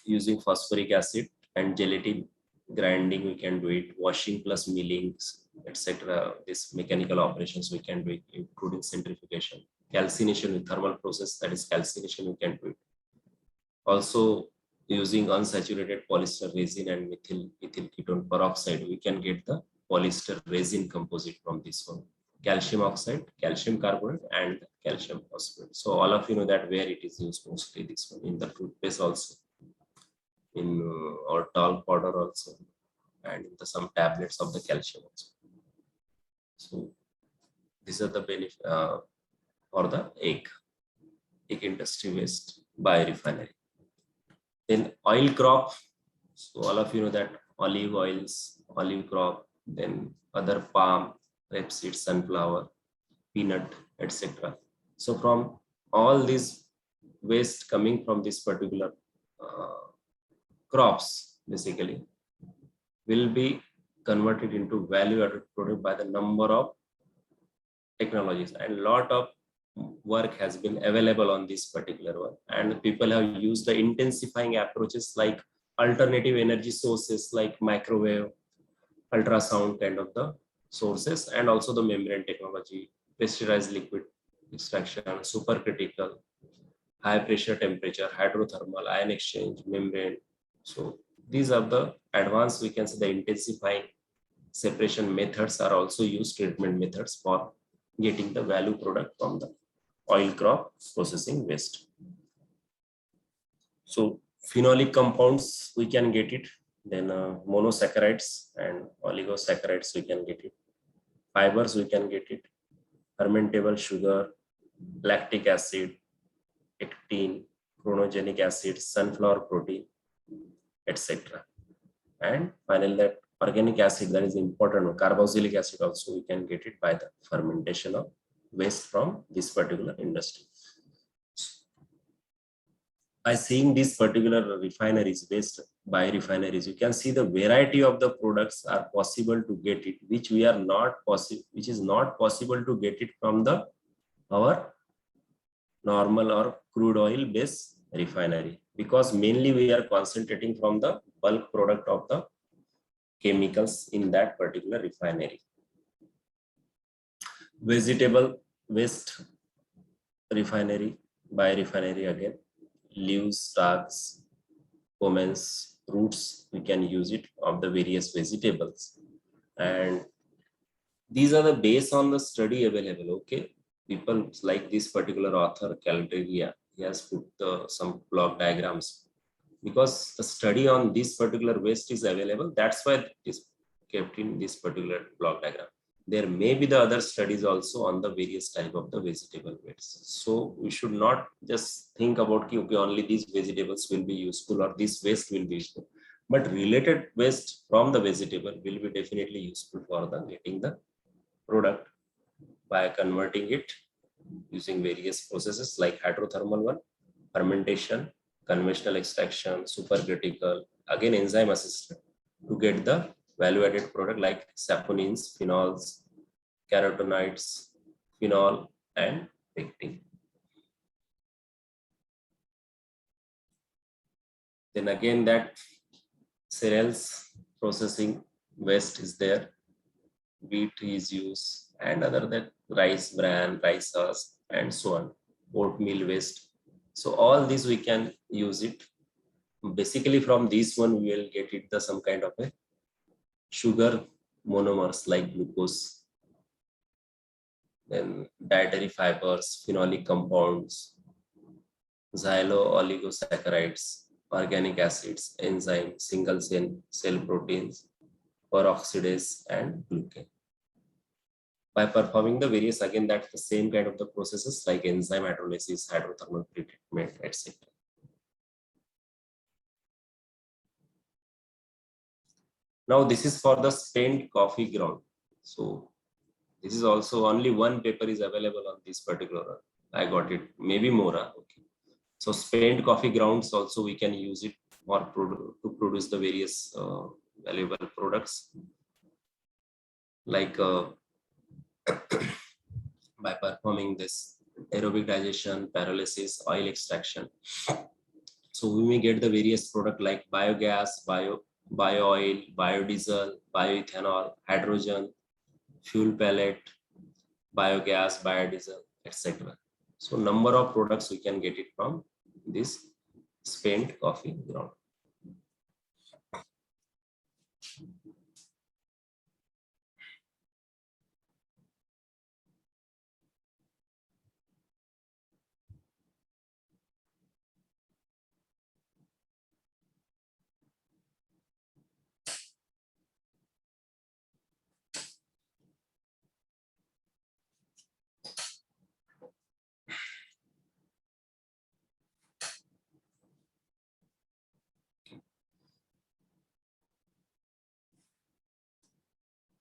using phosphoric acid and gelatin grinding, we can do it, washing plus milling, etc. This mechanical operations we can do it, including centrifugation, calcination with thermal process, that is calcination we can do it. Also using unsaturated polyester resin and methyl ketone peroxide, we can get the polyester resin composite from this one. Calcium oxide, calcium carbonate, and calcium phosphate. So all of you know that where it is used mostly, this one in the toothpaste also, in or talc powder also, and in some tablets of the calcium also. So these are the benefit for the egg industry waste biorefinery. Then oil crop. So all of you know that olive oils, olive crop, then other palm, rapeseed, sunflower, peanut, etc. So from all these waste coming from this particular crops, basically, will be converted into value-added product by the number of technologies, and a lot of work has been available on this particular one, and people have used the intensifying approaches like alternative energy sources like microwave, ultrasound kind of the sources, and also the membrane technology, pressurized liquid extraction, supercritical, high pressure temperature, hydrothermal, ion exchange, membrane. So these are the advanced, we can say the intensifying separation methods are also used, treatment methods for getting the value product from the oil crop processing waste. So phenolic compounds, we can get it. Then monosaccharides and oligosaccharides, we can get it. Fibers, we can get it. Fermentable sugar, lactic acid, actine, chronogenic acid, sunflower protein, etc. And finally, that organic acid, that is important one, carboxylic acid also, we can get it by the fermentation of waste from this particular industry. By seeing these particular refineries, waste by refineries, you can see the variety of the products are possible to get it, which we are not possible, which is not possible to get it from the our normal or crude oil based refinery, because mainly we are concentrating from the bulk product of the chemicals in that particular refinery. Vegetable waste refinery, by refinery again, leaves, stalks, pomens, roots, we can use it of the various vegetables. And these are the based on the study available. Okay, people like this particular author Calderia, he has put some block diagrams because the study on this particular waste is available. That's why it is kept in this particular block diagram. There may be the other studies also on the various type of the vegetable waste. So we should not just think about okay, only these vegetables will be useful or this waste will be useful, but related waste from the vegetable will be definitely useful for the getting the product by converting it using various processes like hydrothermal one, fermentation, conventional extraction, supercritical, again enzyme assisted to get the value-added product like saponins, phenols, carotenoids, phenol, and pectin. Then again that cereals processing waste is there, wheat is used, and other than rice bran, rice husk, and so on, oatmeal waste. So all these we can use it. Basically from this one we will get it the some kind of a sugar monomers like glucose, then dietary fibers, phenolic compounds, xylo-oligosaccharides, organic acids, enzymes, single cell proteins, peroxidase, and glucan. By performing the various, again, that's the same kind of the processes like enzyme hydrolysis, hydrothermal pretreatment, etc. Now this is for the spent coffee ground. So this is also only one paper is available on this particular. I got it, maybe more. Okay. So spent coffee grounds also we can use it for to produce the various valuable products like by performing this aerobic digestion, pyrolysis, oil extraction. So we may get the various product like biogas, bio-oil, biodiesel, bioethanol, hydrogen, fuel pellet, biogas, biodiesel, etc. So number of products we can get it from this spent coffee ground.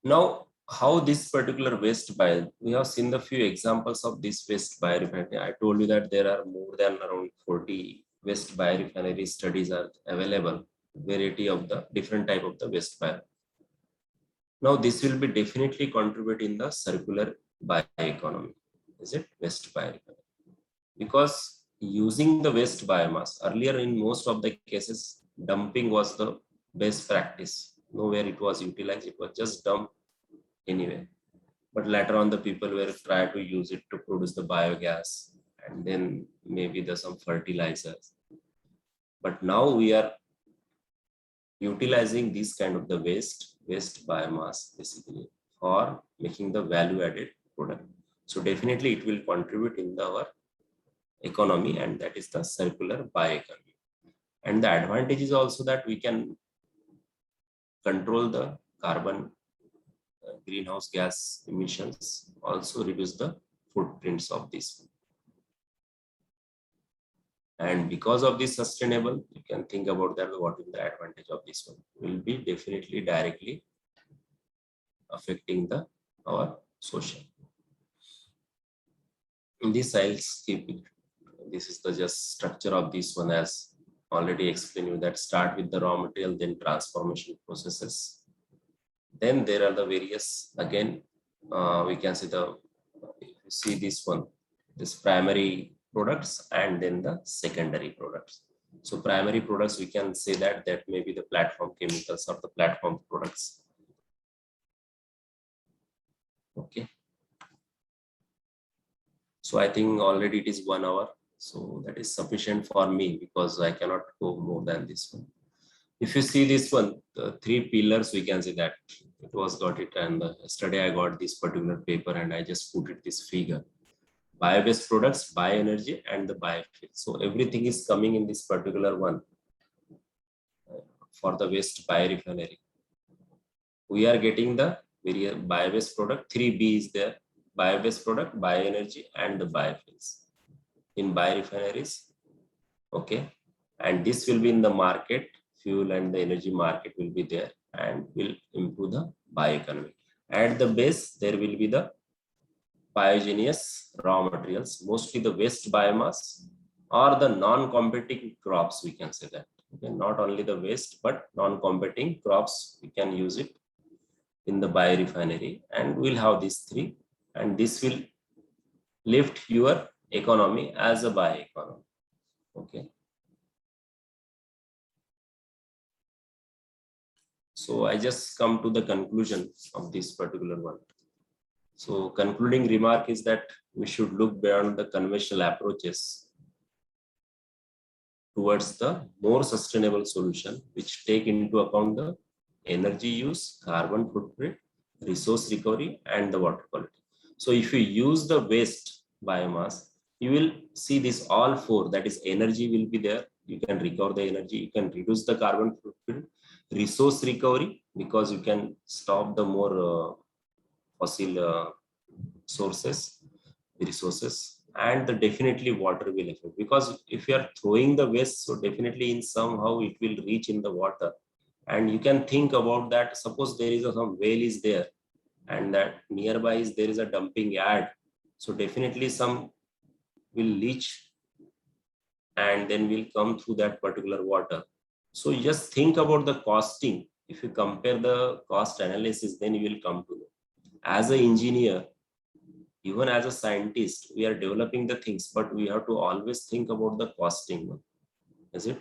Now, how this particular waste bio, we have seen the few examples of this waste biorefinery. I told you that there are more than around 40 waste biorefinery studies are available, variety of the different type of the waste bio. Now, this will be definitely contribute in the circular bioeconomy. Is it waste biorefinery? Because using the waste biomass, earlier in most of the cases, dumping was the best practice. Nowhere it was utilized, it was just dumped anyway. But later on the people were try to use it to produce the biogas and then maybe there's some fertilizers. But now we are utilizing this kind of the waste waste biomass basically for making the value added product. So definitely it will contribute in our economy, and that is the circular bioeconomy. And the advantage is also that we can control the carbon greenhouse gas emissions, also reduce the footprints of this. And because of this sustainable, you can think about that, what is the advantage of this one will be definitely directly affecting our social. In this, I'll skip it. This is the just structure of this one, as already explained you, that start with the raw material, then transformation processes. Then there are the various, again, we can see if you see this one, this primary products and then the secondary products. So primary products, we can say that may be the platform chemicals or the platform products. Okay. So I think already it is 1 hour. So that is sufficient for me because I cannot go more than this one. If you see this one, the 3 pillars, we can say that it was got it. And yesterday I got this particular paper and I just put it this figure. Bio-based products, bioenergy, and the biofuel. So everything is coming in this particular one for the waste biorefinery. We are getting the various bio-based product. 3B is there: bio-based product, bioenergy, and the biofuels in biorefineries. Okay, and this will be in the market. Fuel and the energy market will be there and will improve the bioeconomy. At the base, there will be the biogeneous raw materials, mostly the waste biomass or the non-competing crops, we can say that. Okay, not only the waste, but non-competing crops, we can use it in the biorefinery, and we'll have these 3, and this will lift your economy as a bioeconomy. Okay. So I just come to the conclusion of this particular one. So concluding remark is that we should look beyond the conventional approaches towards the more sustainable solution, which take into account the energy use, carbon footprint, resource recovery, and the water quality. So if you use the waste biomass, you will see this all 4, that is energy will be there. You can recover the energy, you can reduce the carbon footprint, resource recovery, because you can stop the more fossil sources, resources, and definitely water will affect, because if you are throwing the waste, so definitely in somehow it will reach in the water. And you can think about that, suppose there is some whale is there and that nearby is there is a dumping yard, so definitely some will leach and then will come through that particular water. So you just think about the costing. If you compare the cost analysis, then you will come to know. As an engineer, even as a scientist, we are developing the things, but we have to always think about the costing. Is it?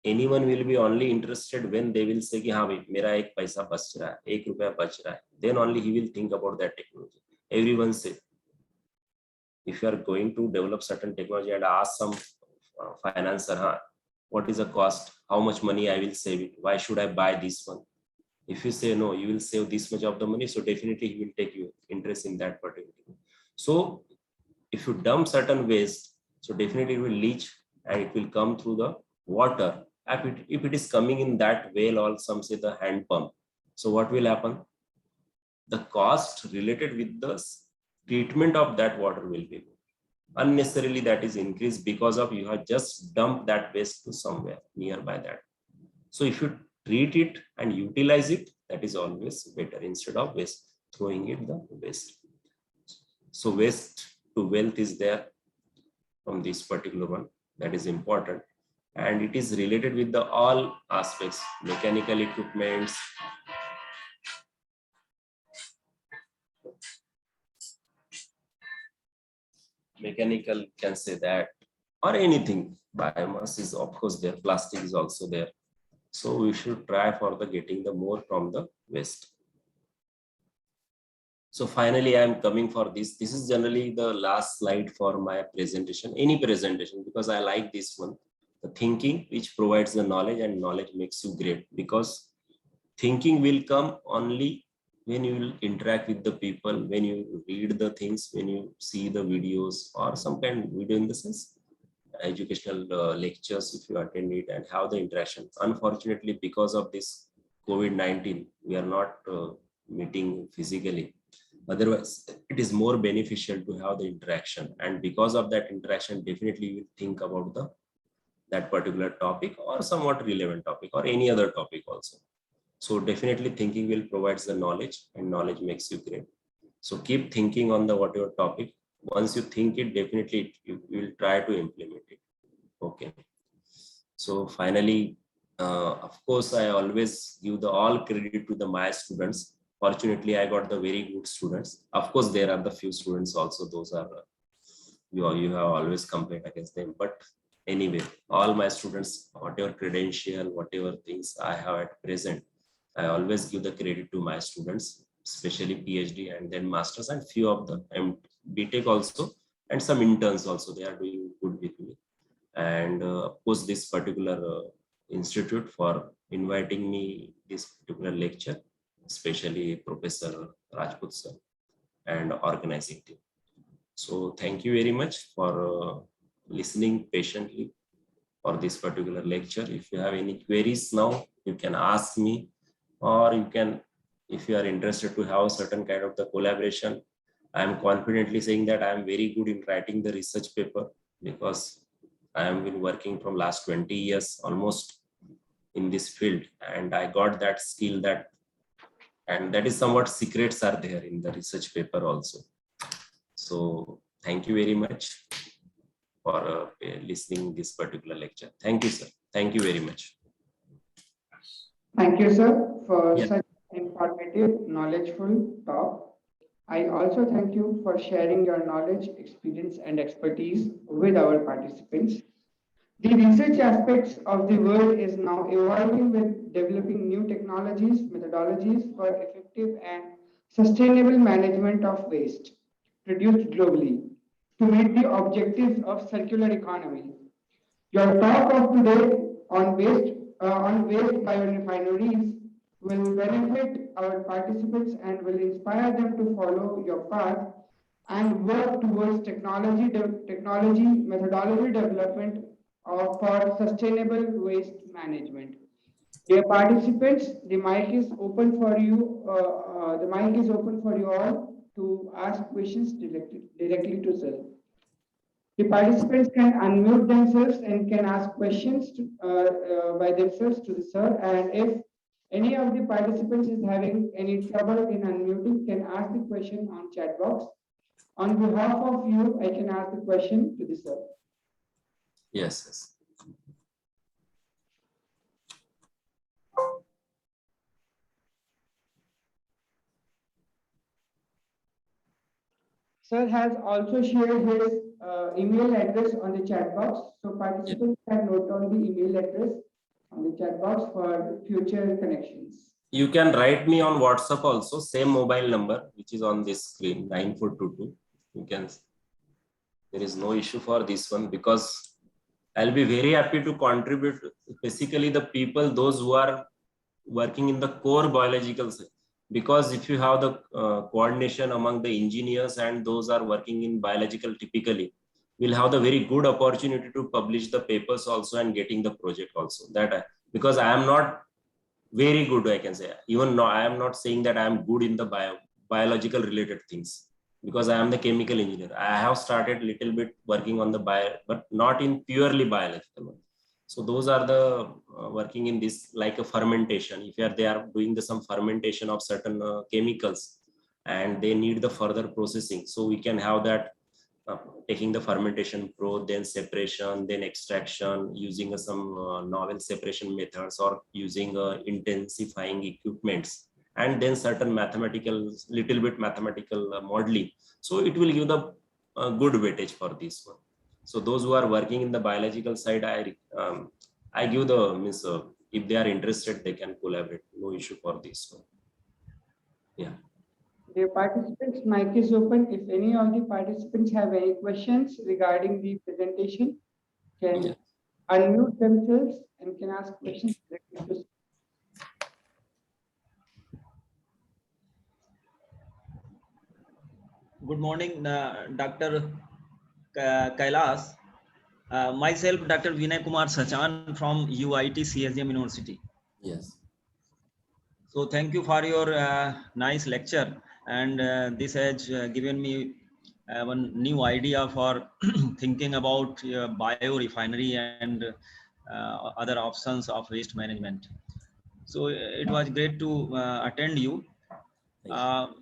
Anyone will be only interested when they will say कि हाँ भाई मेरा 1 पैसा बच रहा है, 1 रुपया बच रहा है, then only he will think about that technology. Everyone say, if you are going to develop certain technology and ask some financer, what is the cost, how much money I will save it, why should I buy this one? If you say no, you will save this much of the money, so definitely he will take you interest in that particular. So if you dump certain waste, so definitely it will leach and it will come through the water. If it is coming in that well, or some say the hand pump, so what will happen? The cost related with the treatment of that water will be unnecessarily, that is increased because of you have just dumped that waste to somewhere nearby that. So if you treat it and utilize it, that is always better instead of throwing it the waste. So waste to wealth is there from this particular one, that is important, and it is related with the all aspects, mechanical equipments, mechanical can say that, or anything. Biomass is of course there, plastic is also there. So we should try for the getting the more from the waste. So finally, I am coming for this. This is generally the last slide for my presentation, any presentation, because I like this one. The thinking which provides the knowledge, and knowledge makes you great, because thinking will come only when you will interact with the people, when you read the things, when you see the videos or some kind of video, in the sense educational lectures, if you attend it and have the interaction. Unfortunately, because of this COVID-19, we are not meeting physically. Otherwise, it is more beneficial to have the interaction. And because of that interaction, definitely you will think about that particular topic or somewhat relevant topic or any other topic also. So definitely thinking will provides the knowledge, and knowledge makes you great. So keep thinking on the whatever topic. Once you think it, definitely you will try to implement it. Okay. So finally, of course, I always give the all credit to my students. Fortunately, I got the very good students. Of course, there are the few students also. Those are you have always complained against them. But anyway, all my students, whatever credential, whatever things I have at present, I always give the credit to my students, especially PhD and then masters, and few of the BTech also, and some interns also. They are doing good with me. And of course, this particular institute for inviting me this particular lecture, especially Professor Rajput sir and organizing team. So thank you very much for listening patiently for this particular lecture. If you have any queries now, you can ask me, or you can, if you are interested to have certain kind of the collaboration. I am confidently saying that I am very good in writing the research paper, because I have been working from last 20 years almost in this field, and I got that skill, and that is somewhat secrets are there in the research paper also. So thank you very much for listening this particular lecture. Thank you, sir. Thank you very much. Thank you, sir, for such informative, knowledgeful talk. I also thank you for sharing your knowledge, experience, and expertise with our participants. The research aspects of the world is now evolving with developing new technologies, methodologies for effective and sustainable management of waste produced globally to meet the objectives of circular economy. Your talk of today on waste biorefineries will benefit our participants and will inspire them to follow your path and work towards technology methodology development for sustainable waste management. Dear participants, the mic is open for you. The mic is open for you all to ask questions directly to sir. The participants can unmute themselves and can ask questions by themselves to the sir. And if any of the participants is having any trouble in unmuting, can ask the question on chat box. On behalf of you, I can ask the question to the sir. Yes, yes. Sir has also shared his email address on the chat box. So participants can note down the email address on the chat box for future connections. You can write me on WhatsApp also, same mobile number, which is on this screen, 9422. You can, there is no issue for this one, because I'll be very happy to contribute. Basically, the people, those who are working in the core biological side, because if you have the coordination among the engineers and those are working in biological, typically we'll have the very good opportunity to publish the papers also and getting the project also. That because I am not very good, I can say. Even now, I am not saying that I am good in the biological related things, because I am the chemical engineer. I have started little bit working on the but not in purely biological. So those are the working in this, like a fermentation. If they are doing some fermentation of certain chemicals, and they need the further processing, so we can have that taking the fermentation pro, then separation, then extraction, using some novel separation methods, or using intensifying equipments, and then certain mathematical, little bit mathematical modeling. So it will give the good weightage for this one. So those who are working in the biological side, I give the means if they are interested, they can collaborate. No issue for this one. Yeah. The participants' mic is open. If any of the participants have any questions regarding the presentation, can unmute themselves and can ask questions directly to Good morning, Dr. Kailas. Myself, Dr. Vinay Kumar Sachan from UIT CSM University. Yes. So thank you for your nice lecture, and this has given me one new idea for thinking about biorefinery and other options of waste management. So it was great to attend you. Thank you.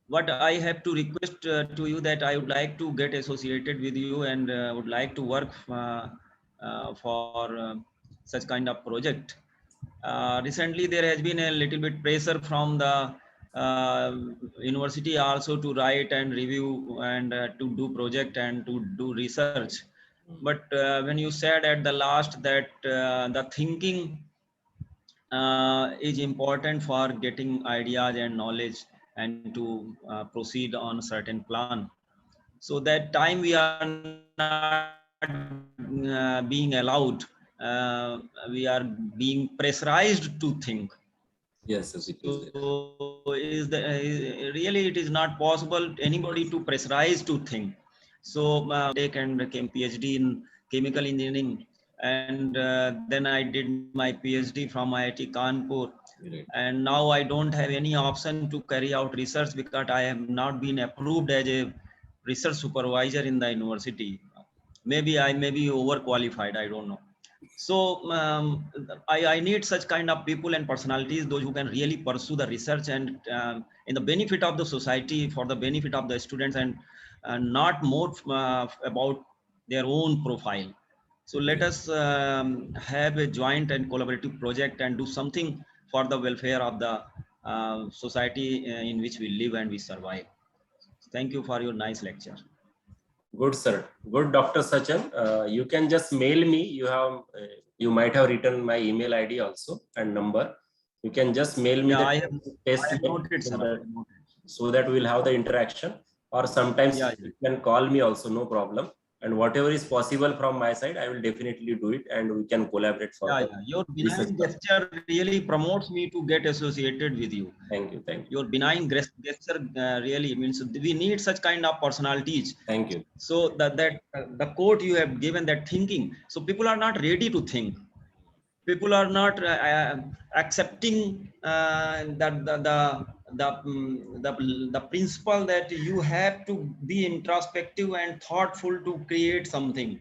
What I have to request to you that I would like to get associated with you and would like to work for such kind of project. Recently, there has been a little bit pressure from the university also to write and review and to do project and to do research. But when you said at the last that the thinking is important for getting ideas and knowledge and to proceed on a certain plan. So that time we are not being allowed, we are being pressurized to think. Yes, yes, it is there. So really it is not possible anybody to pressurize to think. So take and came PhD in chemical engineering, and then I did my PhD from IIT Kanpur, Right. and now I don't have any option to carry out research because I have not been approved as a research supervisor in the university. Maybe I may be overqualified, I don't know. So I need such kind of people and personalities, those who can really pursue the research and in the benefit of the society, for the benefit of the students, and not more about their own profile. So let Yes. us have a joint and collaborative project and do something for the welfare of the society in which we live and we survive. Thank you for your nice lecture. Good, sir. Good, Dr. Sachan. You can just mail me. You might have written my email ID also and number. You can just mail me Yeah, the I have test mail noted, sir. I have noted. so that we'll have the interaction. Or sometimes Yeah, you can call me also, no problem. And whatever is possible from my side, I will definitely do it, and we can collaborate for yeah, the yeah. Your research. benign gesture really promotes me to get associated with you. Thank you. Thank you. Your benign gesture really means we need such kind of personalities. Thank you. So that the quote you have given, that thinking. So people are not ready to think. People are not accepting that the principle that you have to be introspective and thoughtful to create something.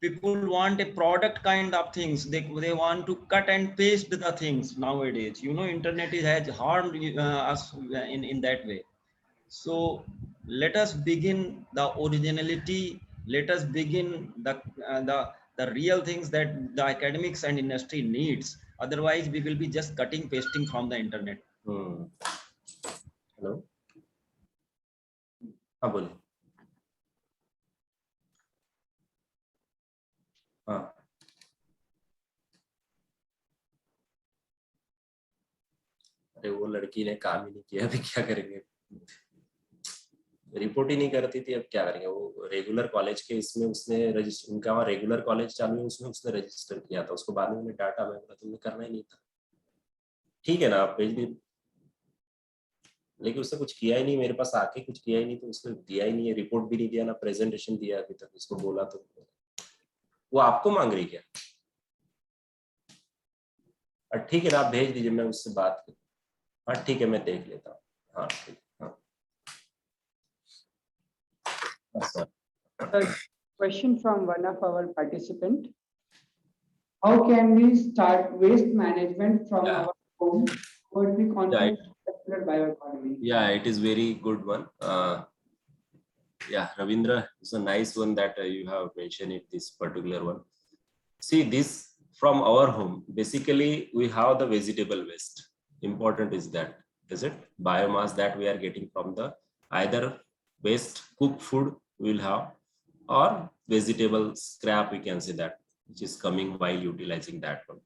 People want a product kind of things. They want to cut and paste the things nowadays. You know, internet has harmed us in that way. So let us begin the originality. Let us begin the real things that the academics and industry needs. Otherwise, we will be just cutting pasting from the internet. Hello. हाँ बोलिए. हाँ. अरे वो लड़की ने काम ही नहीं किया, अभी क्या करेंगे? रिपोर्ट ही नहीं करती थी, अब क्या करेंगे? वो रेगुलर कॉलेज के इसमें उसने रजिस्टर, उनका वहाँ रेगुलर कॉलेज चालू है, उसमें उसने रजिस्टर किया था. उसको बाद में मैंने डाटा, मैं बोला तुमने करना ही नहीं था. ठीक है ना, आप भेज दीजिए. लेकिन उसने कुछ किया ही नहीं, मेरे पास आके कुछ किया ही नहीं, तो उसने दिया ही नहीं है, रिपोर्ट भी नहीं दिया, ना प्रेजेंटेशन दिया अभी तक. इसको बोला तो वो आपको मांग रही क्या? ठीक है ना, आप भेज दीजिए, मैं उससे बात करूँ. हाँ ठीक है, मैं देख लेता हूँ. हाँ ठीक. A question from one of our participant. How can we start waste management from our home? Would be confident circular bioeconomy. Yeah, it is very good one. Yeah, Ravindra, it's a nice one that you have mentioned it, this particular one. See, this from our home, basically we have the vegetable waste. Important is that, is it? Biomass that we are getting from the either waste cooked food we will have, or vegetable scrap, we can say that, which is coming while utilizing that one.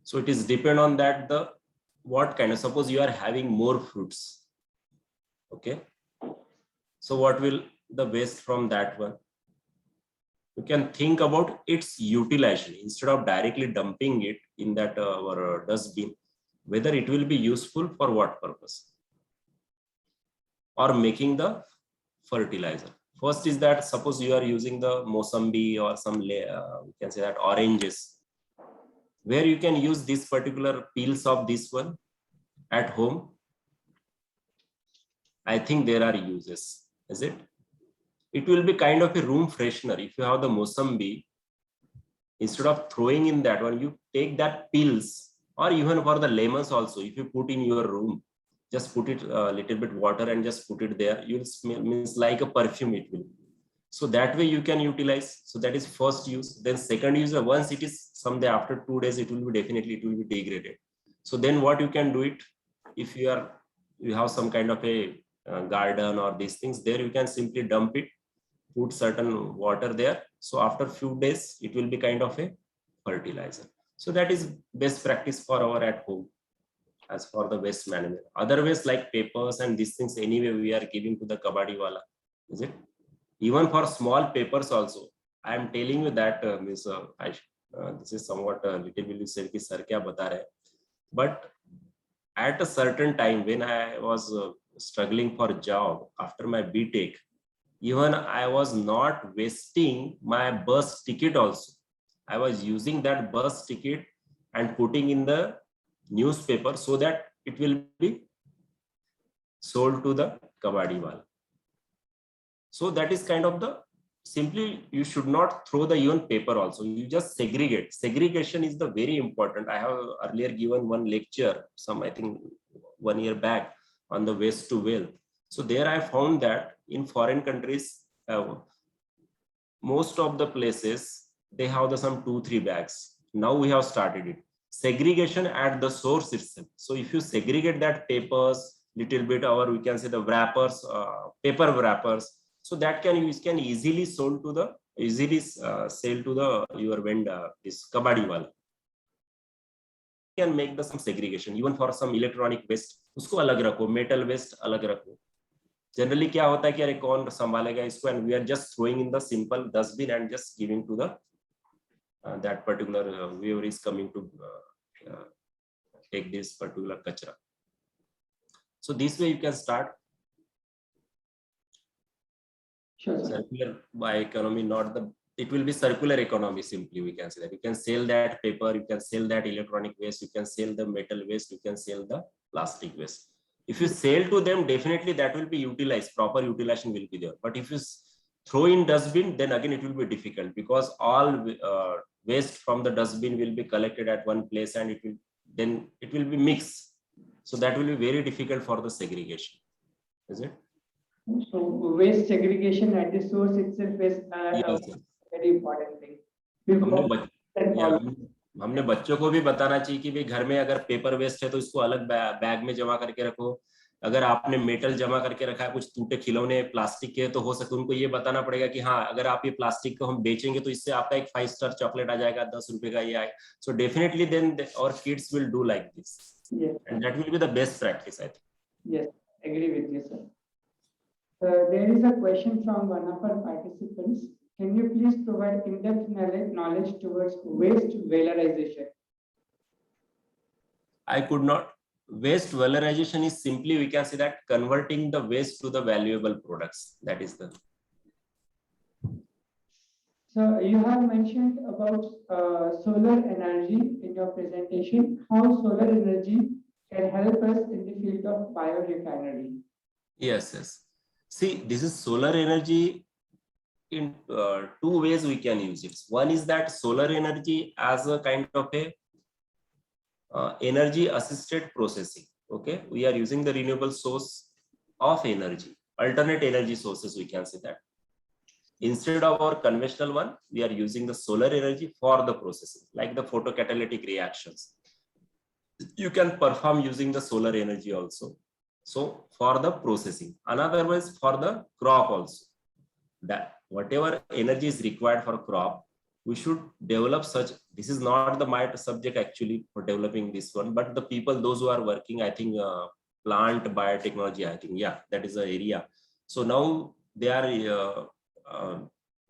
So it is depend on that, the what kind of, suppose you are having more fruits. Okay. So what will the waste from that one? You can think about its utilization instead of directly dumping it in that our dustbin, whether it will be useful for what purpose, or making the fertilizer. First is that suppose you are using the Mosambi or some, we can say that oranges, where you can use this particular peels of this one at home. I think there are uses, is it? It will be kind of a room freshener. If you have the Mosambi, instead of throwing in that one, you take that peels, or even for the lemons also, if you put in your room, just put it a little bit water and just put it there, you'll smell, means like a perfume it will. So that way you can utilize. So that is first use. Then second use, once it is someday after 2 days, it will be definitely, it will be degraded. So then what you can do it, if you have some kind of a garden or these things there, you can simply dump it, put certain water there. So after few days, it will be kind of a fertilizer. So that is best practice for our at home as for the waste management. Other ways like papers and these things, anyway, we are giving to the kabadi wala, is it? Even for small papers also, I am telling you that this is somewhat a little bit you said ki sir kya bata rahe. But at a certain time when I was struggling for a job after my BTech, even I was not wasting my bus ticket also. I was using that bus ticket and putting in the newspaper so that it will be sold to the kabadi wala. So that is kind of the, simply you should not throw the even paper also. You just segregate. Segregation is the very important. I have earlier given one lecture, I think 1 year back, on the waste to wealth. So there I found that in foreign countries, most of the places, they have some 2-3 bags. Now we have started it. Segregation at the source itself. So if you segregate that papers, little bit, or we can say the wrappers, paper wrappers, so that you can easily sell to the your vendor, this kabadi wala. Can make some segregation even for some electronic waste. उसको अलग रखो, metal waste अलग रखो. Generally क्या होता है कि अरे कौन संभालेगा इसको, and we are just throwing in the simple dustbin and just giving to the that particular whoever is coming to take this particular kachra. So this way you can start. Sure, sir. Circular by economy, not the, it will be circular economy, simply we can say that. You can sell that paper, you can sell that electronic waste, you can sell the metal waste, you can sell the plastic waste. If you sell to them, definitely that will be utilized, proper utilization will be there. But if you throw in dustbin, then again it will be difficult, because all waste from the dustbin will be collected at one place and it will be mixed. So that will be very difficult for the segregation, is it? So waste segregation at the source itself is Yes, a very important thing. हमने बच्चों को भी बताना चाहिए कि भाई घर में अगर पेपर वेस्ट है तो इसको अलग बैग में जमा करके रखो. अगर आपने मेटल जमा करके रखा है, कुछ टूटे खिलौने प्लास्टिक के, तो हो सकता है उनको ये बताना पड़ेगा कि हाँ, अगर आप ये प्लास्टिक को हम बेचेंगे तो इससे आपका एक 5 स्टार चॉकलेट आ जाएगा, 10 रुपए का ये आए. So definitely then our kids will do like this, and that will be the best practice, I think. Yes, agree with you, sir. There is a question from one of our participants. Can you please provide in-depth knowledge towards waste valorization? I could not. Waste valorization is simply, we can say that, converting the waste to the valuable products. That is the. So you have mentioned about solar energy in your presentation. How solar energy can help us in the field of biorefinery? Yes, yes. See, this is solar energy. In 2 ways we can use it. One is that solar energy as a kind of a energy assisted processing. Okay, we are using the renewable source of energy, alternate energy sources, we can say that. Instead of our conventional one, we are using the solar energy for the processing, like the photocatalytic reactions. You can perform using the solar energy also. So for the processing, another was for the crop also, that whatever energy is required for crop, we should develop such. This is not the my subject actually for developing this one, but the people, those who are working, I think plant biotechnology, I think, yeah, that is the area. So now they are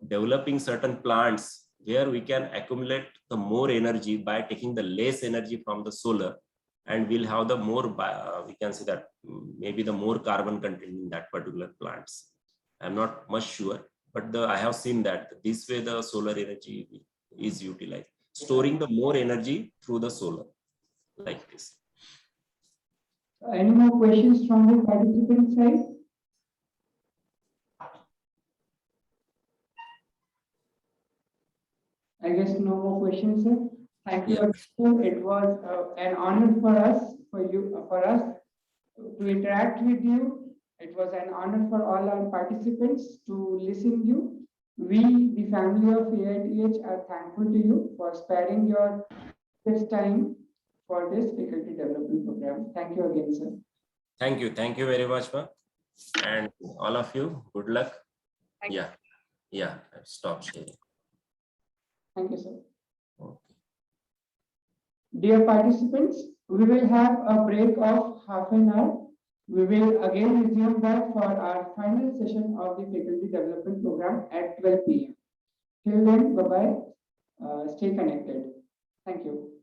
developing certain plants where we can accumulate the more energy by taking the less energy from the solar, and we'll have the more, we can say that maybe the more carbon content in that particular plants. I'm not much sure, but I have seen that this way the solar energy is utilized, storing the more energy through the solar, like this. Any more questions from the participant side? I guess no more questions, sir. Thank you. Yeah. It was an honor for us, for us to interact with you. It was an honor for all our participants to listen to you. We, the family of AITH, are thankful to you for sparing your this time for this faculty development program. Thank you again, sir. Thank you very much, ma. And all of you, good luck. Thank yeah, yeah. Stop sharing. Thank you, sir. Okay. Dear participants, we will have a break of half an hour. We will again resume back for our final session of the faculty development program at 12 p.m. Till then, bye-bye. Stay connected. Thank you.